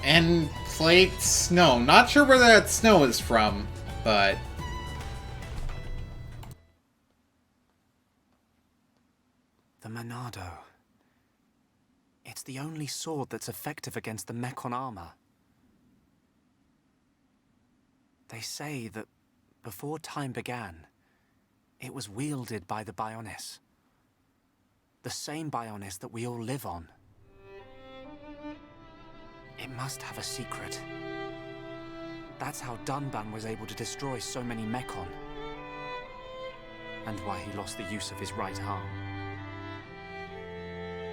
And plate snow. Not sure where that snow is from, but... The Monado. It's the only sword that's effective against the Mechon armor. They say that before time began, it was wielded by the Bionis. The same Bionis that we all live on. It must have a secret. That's how Dunban was able to destroy so many Mechon. And why he lost the use of his right arm.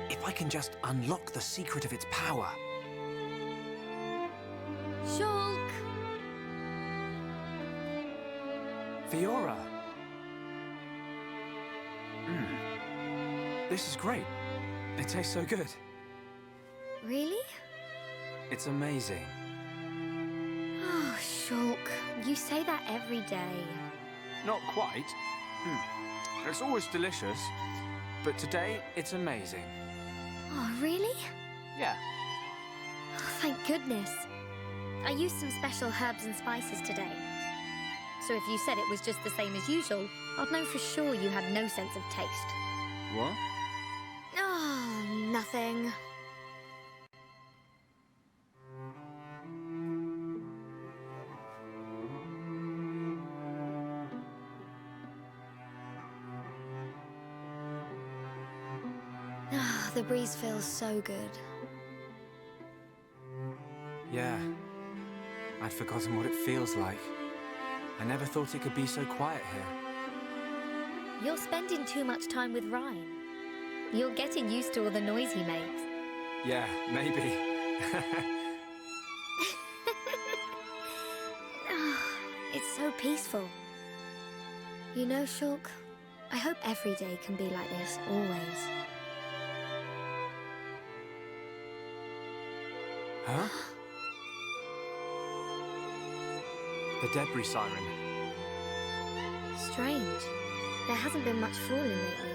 If I can just unlock the secret of its power... Shulk! Fiora! This is great. It tastes so good. Really? It's amazing. Oh, Shulk. You say that every day. Not quite. It's always delicious. But today, it's amazing. Oh, really? Yeah. Oh, thank goodness. I used some special herbs and spices today. So if you said it was just the same as usual, I'd know for sure you had no sense of taste. What? Oh, nothing. Ah, the breeze feels so good. Yeah. I'd forgotten what it feels like. I never thought it could be so quiet here. You're spending too much time with Ryan. You're getting used to all the noise he makes. Yeah, maybe. It's so peaceful. You know, Shulk, I hope every day can be like this, always. Huh? The debris siren. Strange. There hasn't been much falling lately.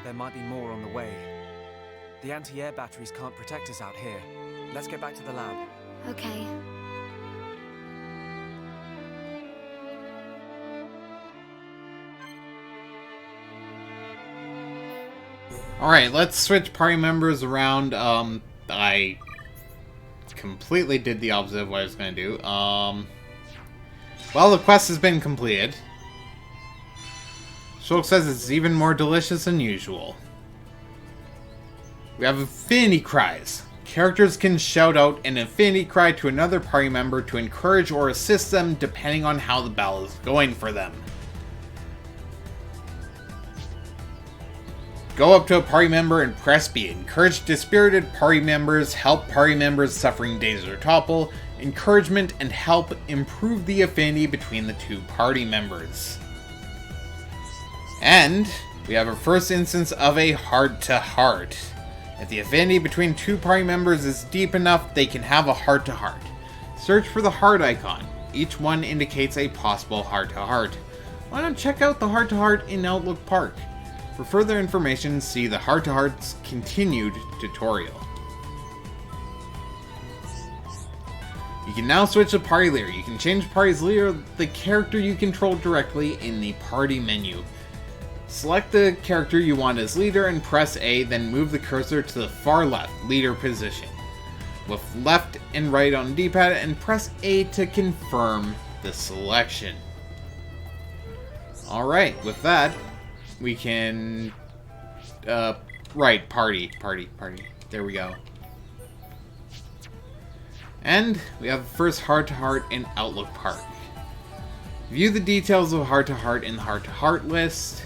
There might be more on the way. The anti-air batteries can't protect us out here. Let's get back to the lab. Okay. Alright, let's switch party members around. I completely did the opposite of what I was going to do. Well, the quest has been completed. Shulk says it's even more delicious than usual. We have affinity cries. Characters can shout out an affinity cry to another party member to encourage or assist them depending on how the battle is going for them. Go up to a party member and press B. Encourage dispirited party members, help party members suffering daze or topple, encouragement and help improve the affinity between the two party members. And we have our first instance of a heart-to-heart. If the affinity between two party members is deep enough, they can have a heart-to-heart. Search for the heart icon. Each one indicates a possible heart-to-heart. Why not check out the heart-to-heart in Outlook Park? For further information, see the heart-to-heart's continued tutorial. You can now switch to party leader. You can change party's leader, the character you control directly in the party menu. Select the character you want as leader and press A, then move the cursor to the far left, leader position. With left and right on D-pad and press A to confirm the selection. Alright, with that, we can... right, party. There we go. And we have the first heart-to-heart in Outlook Park. View the details of heart-to-heart in the heart-to-heart list.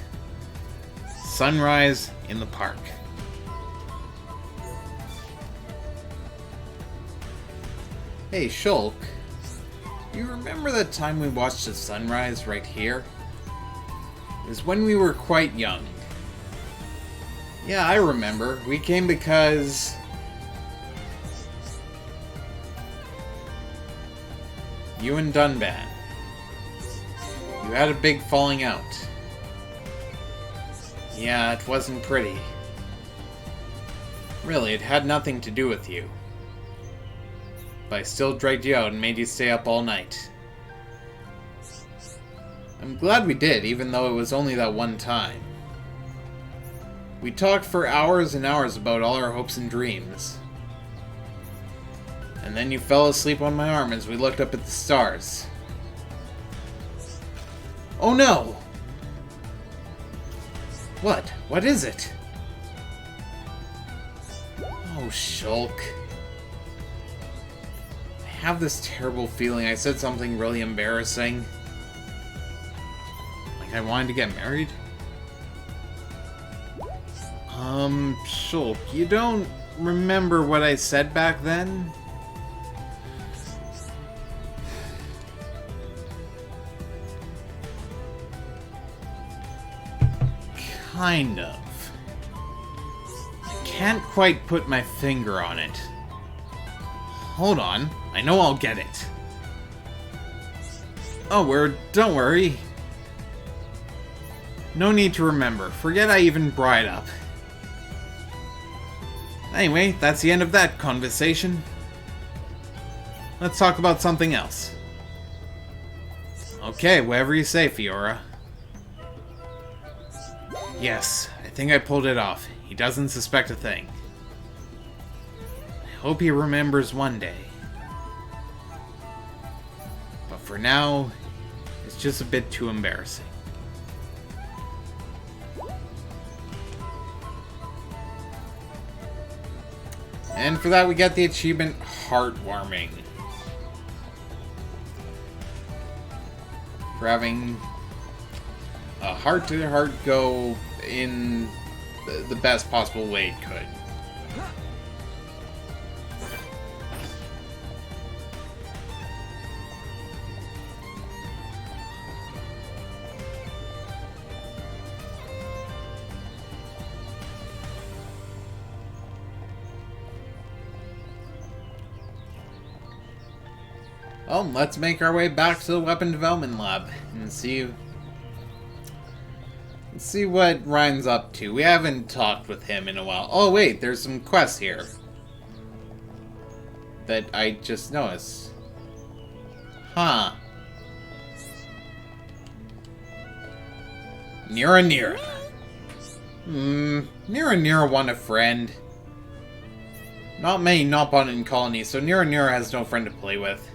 Sunrise in the park. Hey, Shulk. You remember that time we watched the sunrise right here? It was when we were quite young. Yeah, I remember. We came because... you and Dunban. You had a big falling out. Yeah, it wasn't pretty. Really, it had nothing to do with you. But I still dragged you out and made you stay up all night. I'm glad we did, even though it was only that one time. We talked for hours and hours about all our hopes and dreams. And then you fell asleep on my arm as we looked up at the stars. Oh no! What? What is it? Oh, Shulk. I have this terrible feeling I said something really embarrassing. Like I wanted to get married? Shulk, you don't remember what I said back then? Kind of. I can't quite put my finger on it. Hold on, I know I'll get it. Oh, don't worry. No need to remember. Forget I even brought it up. Anyway, that's the end of that conversation. Let's talk about something else. Okay, whatever you say, Fiora. Yes, I think I pulled it off. He doesn't suspect a thing. I hope he remembers one day. But for now, it's just a bit too embarrassing. And for that, we get the achievement Heartwarming. For having a heart-to-heart go in the best possible way it could. Well, let's make our way back to the Weapon Development Lab and see what Ryan's up to. We haven't talked with him in a while. Oh wait, there's some quests here that I just noticed. Huh. Nira. Nira want a friend. Not many Nopon in colony, so Nira has no friend to play with.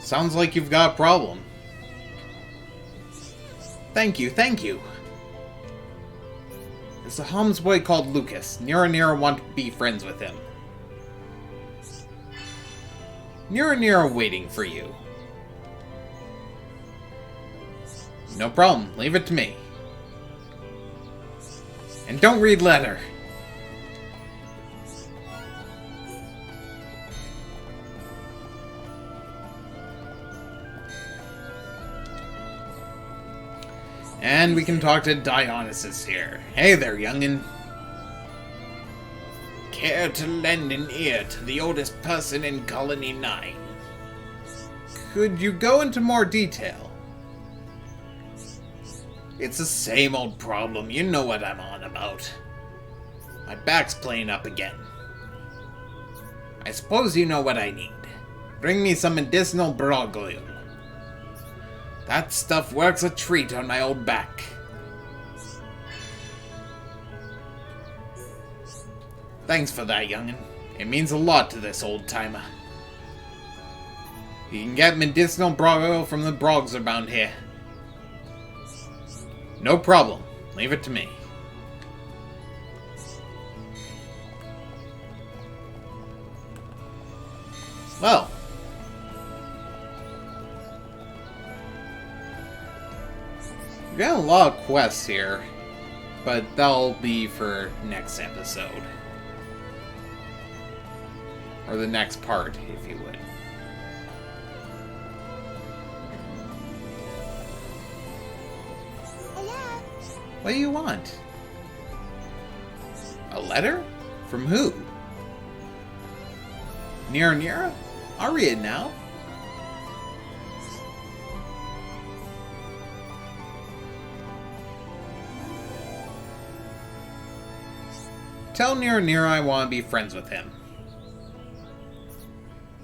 Sounds like you've got a problem. Thank you. There's a Homs boy called Lucas. Nira want to be friends with him. Nira waiting for you. No problem. Leave it to me. And don't read letter. And we can talk to Dionysus here. Hey there, youngin'. Care to lend an ear to the oldest person in Colony 9? Could you go into more detail? It's the same old problem, you know what I'm on about. My back's playing up again. I suppose you know what I need. Bring me some medicinal brog oil. That stuff works a treat on my old back. Thanks for that, young'un. It means a lot to this old-timer. You can get medicinal brog oil from the brogs around here. No problem. Leave it to me. Well. We got a lot of quests here, but that'll be for next episode. Or the next part, if you would. Hello? What do you want? A letter? From who? Nira? I'll read it now. Tell Nira I want to be friends with him.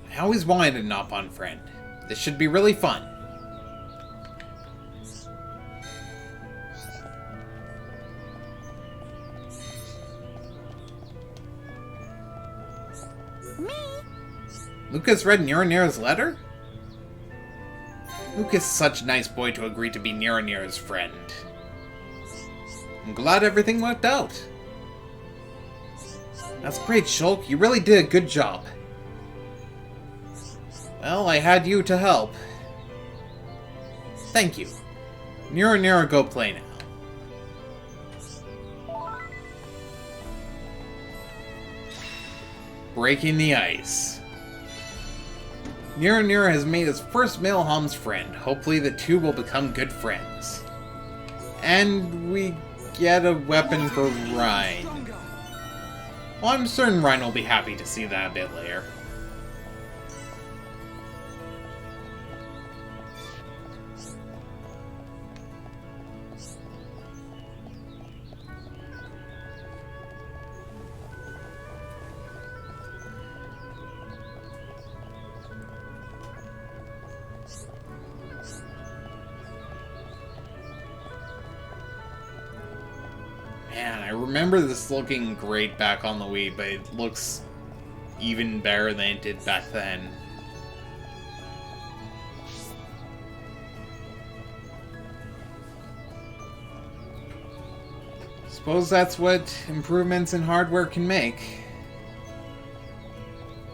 I always wanted a Nopon friend. This should be really fun. Me? Lucas read Nira's letter? Lucas is such a nice boy to agree to be Nira's friend. I'm glad everything worked out. That's great, Shulk. You really did a good job. Well, I had you to help. Thank you. Nira, go play now. Breaking the ice. Nira has made his first Milham's friend. Hopefully the two will become good friends. And we get a weapon for Rhine. Well, I'm certain Rhine will be happy to see that a bit later. Man, I remember this looking great back on the Wii, but it looks even better than it did back then. Suppose that's what improvements in hardware can make.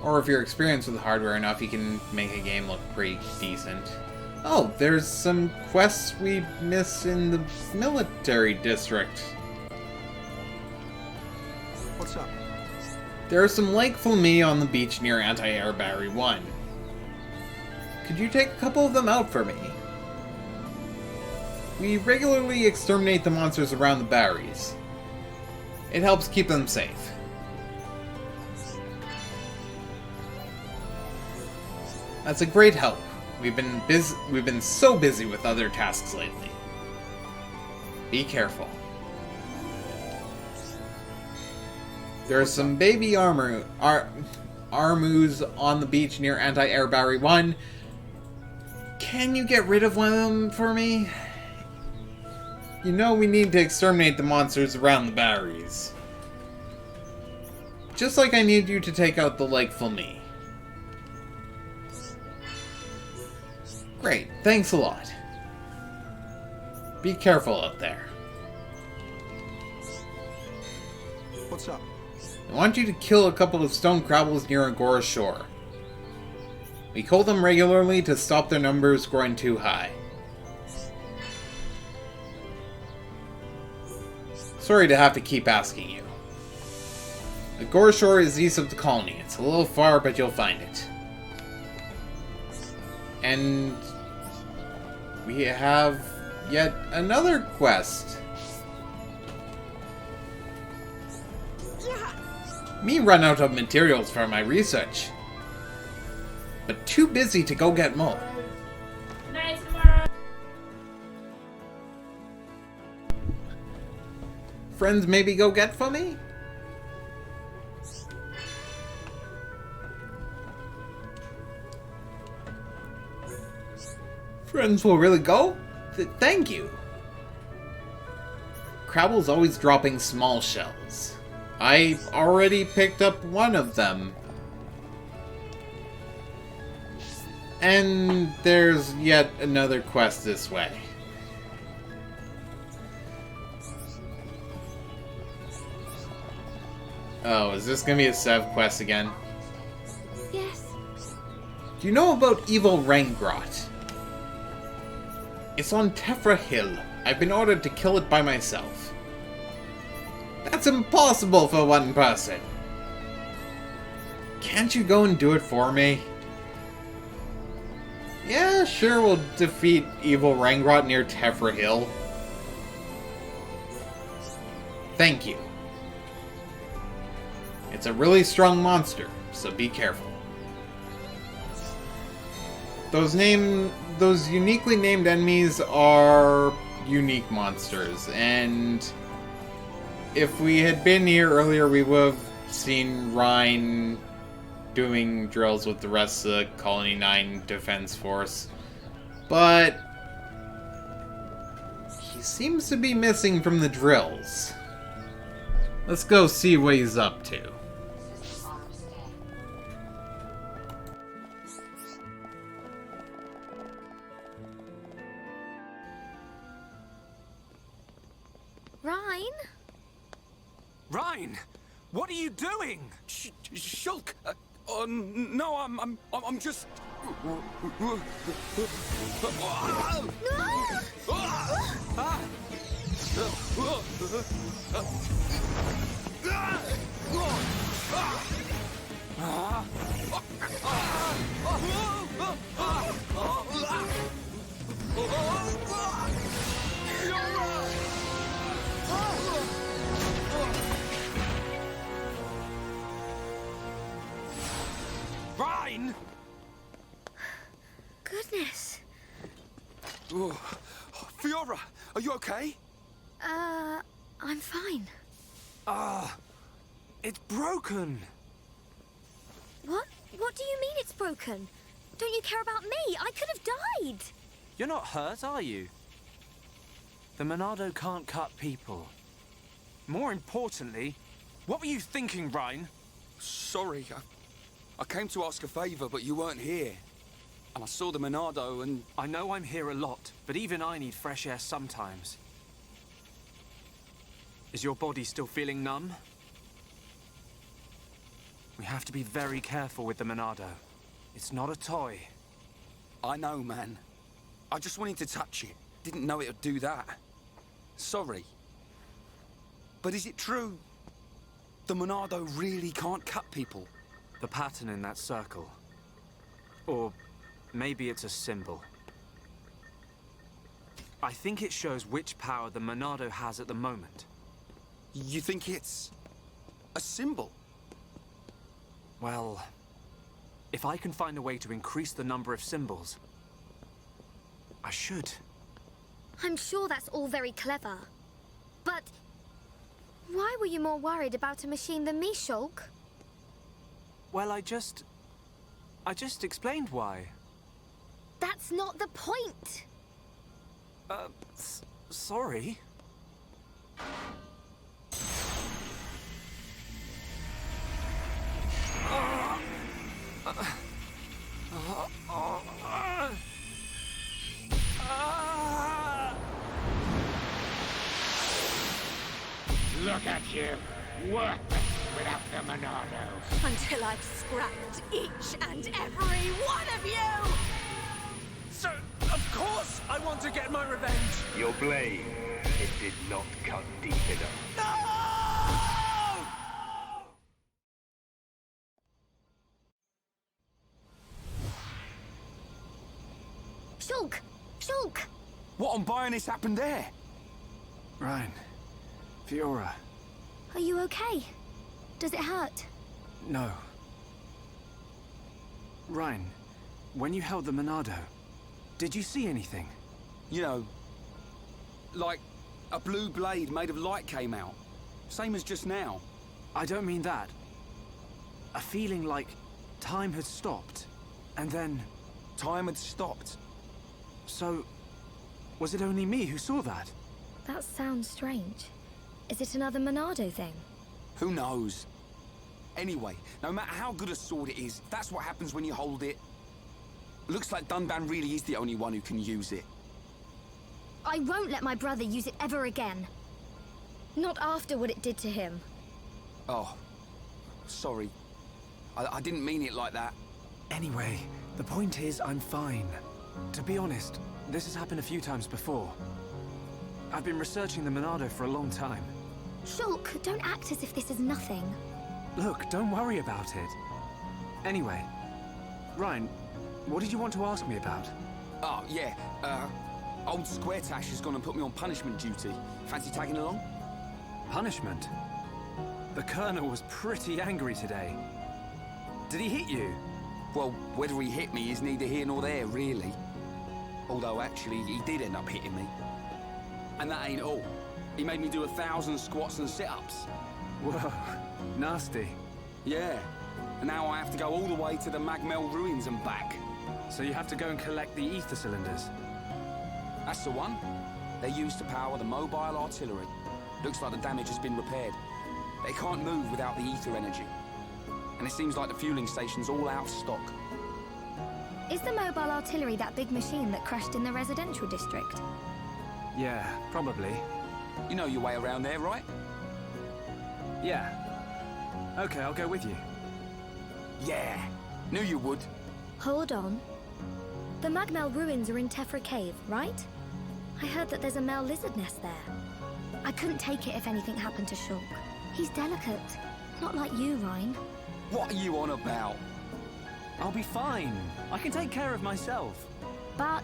Or if you're experienced with hardware enough, you can make a game look pretty decent. Oh, there's some quests we missed in the military district. What's up? There are some Lake Flammy on the beach near Anti-Air Battery 1. Could you take a couple of them out for me? We regularly exterminate the monsters around the batteries. It helps keep them safe. That's a great help. We've been so busy with other tasks lately. Be careful. There are some baby Armus on the beach near Anti-Air Battery 1. Can you get rid of one of them for me? You know we need to exterminate the monsters around the batteries. Just like I need you to take out the Lake Flammy. Great, thanks a lot. Be careful out there. What's up? I want you to kill a couple of stone crabbles near Agora shore. We kill them regularly to stop their numbers growing too high. Sorry to have to keep asking you. Agora shore is east of the colony. It's a little far, but you'll find it. And we have yet another quest. Me run out of materials for my research. But too busy to go get more. Night tomorrow. Friends maybe go get for me? Friends will really go? Thank you. Crabble's always dropping small shells. I already picked up one of them. And there's yet another quest this way. Oh, is this gonna be a Sev quest again? Yes. Do you know about Evil Rangrot? It's on Tefra Hill. I've been ordered to kill it by myself. That's impossible for one person. Can't you go and do it for me? Yeah, sure, we'll defeat Evil Rangrot near Tefra Hill. Thank you. It's a really strong monster, so be careful. Those uniquely named enemies are unique monsters, and if we had been here earlier, we would have seen Rhine doing drills with the rest of the Colony 9 Defense Force. But he seems to be missing from the drills. Let's go see what he's up to. Rhine? Rhine, what are you doing? Shulk. No, I'm just. Rhine! Goodness. Oh, Fiora, are you okay? I'm fine. It's broken. What? What do you mean it's broken? Don't you care about me? I could have died. You're not hurt, are you? The Monado can't cut people. More importantly, what were you thinking, Rhine? Sorry, I came to ask a favor, but you weren't here. And I saw the Monado and... I know I'm here a lot, but even I need fresh air sometimes. Is your body still feeling numb? We have to be very careful with the Monado. It's not a toy. I know, man. I just wanted to touch it. Didn't know it would do that. Sorry. But is it true? The Monado really can't cut people? The pattern in that circle. Or maybe it's a symbol. I think it shows which power the Monado has at the moment. You think it's a symbol? Well, if I can find a way to increase the number of symbols, I should. I'm sure that's all very clever. But why were you more worried about a machine than me, Shulk? Well, I just explained why. That's not the point. Sorry. Look at you, worthless without the Monado. Until I've scrapped each and every one of you! So, of course I want to get my revenge! Your blade, it did not cut deep enough. No! Shulk! Shulk! What on Bionis happened there? Rhine. Fiora. Are you okay? Does it hurt? No. Ryan, when you held the Monado, did you see anything? You know, like a blue blade made of light came out. Same as just now. I don't mean that. A feeling like time had stopped, and then... Time had stopped? So, was it only me who saw that? That sounds strange. Is it another Monado thing? Who knows? Anyway, no matter how good a sword it is, that's what happens when you hold it. Looks like Dunban really is the only one who can use it. I won't let my brother use it ever again. Not after what it did to him. Oh, sorry. I didn't mean it like that. Anyway, the point is I'm fine. To be honest, this has happened a few times before. I've been researching the Monado for a long time. Shulk, don't act as if this is nothing. Look, don't worry about it. Anyway, Ryan, what did you want to ask me about? Oh, yeah, old Squaretash has gone and put me on punishment duty. Fancy tagging along? Punishment? The Colonel was pretty angry today. Did he hit you? Well, whether he hit me is neither here nor there, really. Although, actually, he did end up hitting me. And that ain't all. He made me do 1,000 squats and sit-ups. Whoa, nasty. Yeah. And now I have to go all the way to the Magmel ruins and back. So you have to go and collect the ether cylinders? That's the one. They're used to power the mobile artillery. Looks like the damage has been repaired. They can't move without the ether energy. And it seems like the fueling station's all out of stock. Is the mobile artillery that big machine that crashed in the residential district? Yeah, probably. You know your way around there, right? Yeah. Okay, I'll go with you. Yeah, knew you would. Hold on. The Magmel ruins are in Tephra Cave, right? I heard that there's a Mel lizard nest there. I couldn't take it if anything happened to Shulk. He's delicate. Not like you, Ryan. What are you on about? I'll be fine. I can take care of myself. But...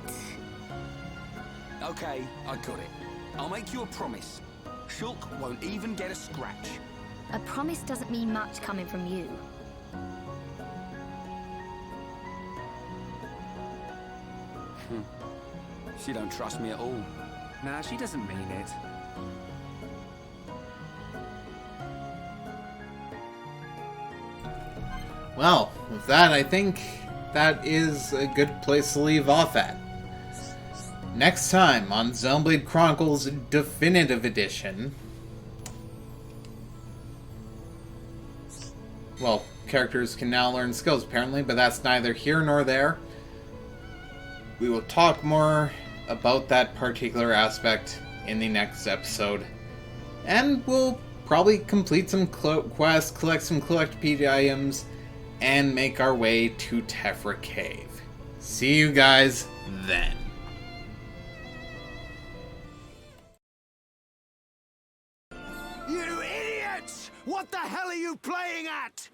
Okay, I got it. I'll make you a promise. Shulk won't even get a scratch. a promise doesn't mean much coming from you. She don't trust me at all. Nah, she doesn't mean it. Well, with that, I think that is a good place to leave off at. Next time on Xenoblade Chronicles Definitive Edition... Well, characters can now learn skills, apparently, but that's neither here nor there. We will talk more about that particular aspect in the next episode. And we'll probably complete some quests, collect some collectipedia items, and make our way to Tephra Cave. See you guys then. You idiots! What the hell are you playing at?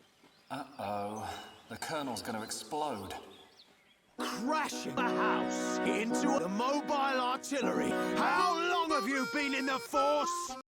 Uh-oh. The Colonel's gonna explode. Crashing the house into the mobile artillery. How long have you been in the Force?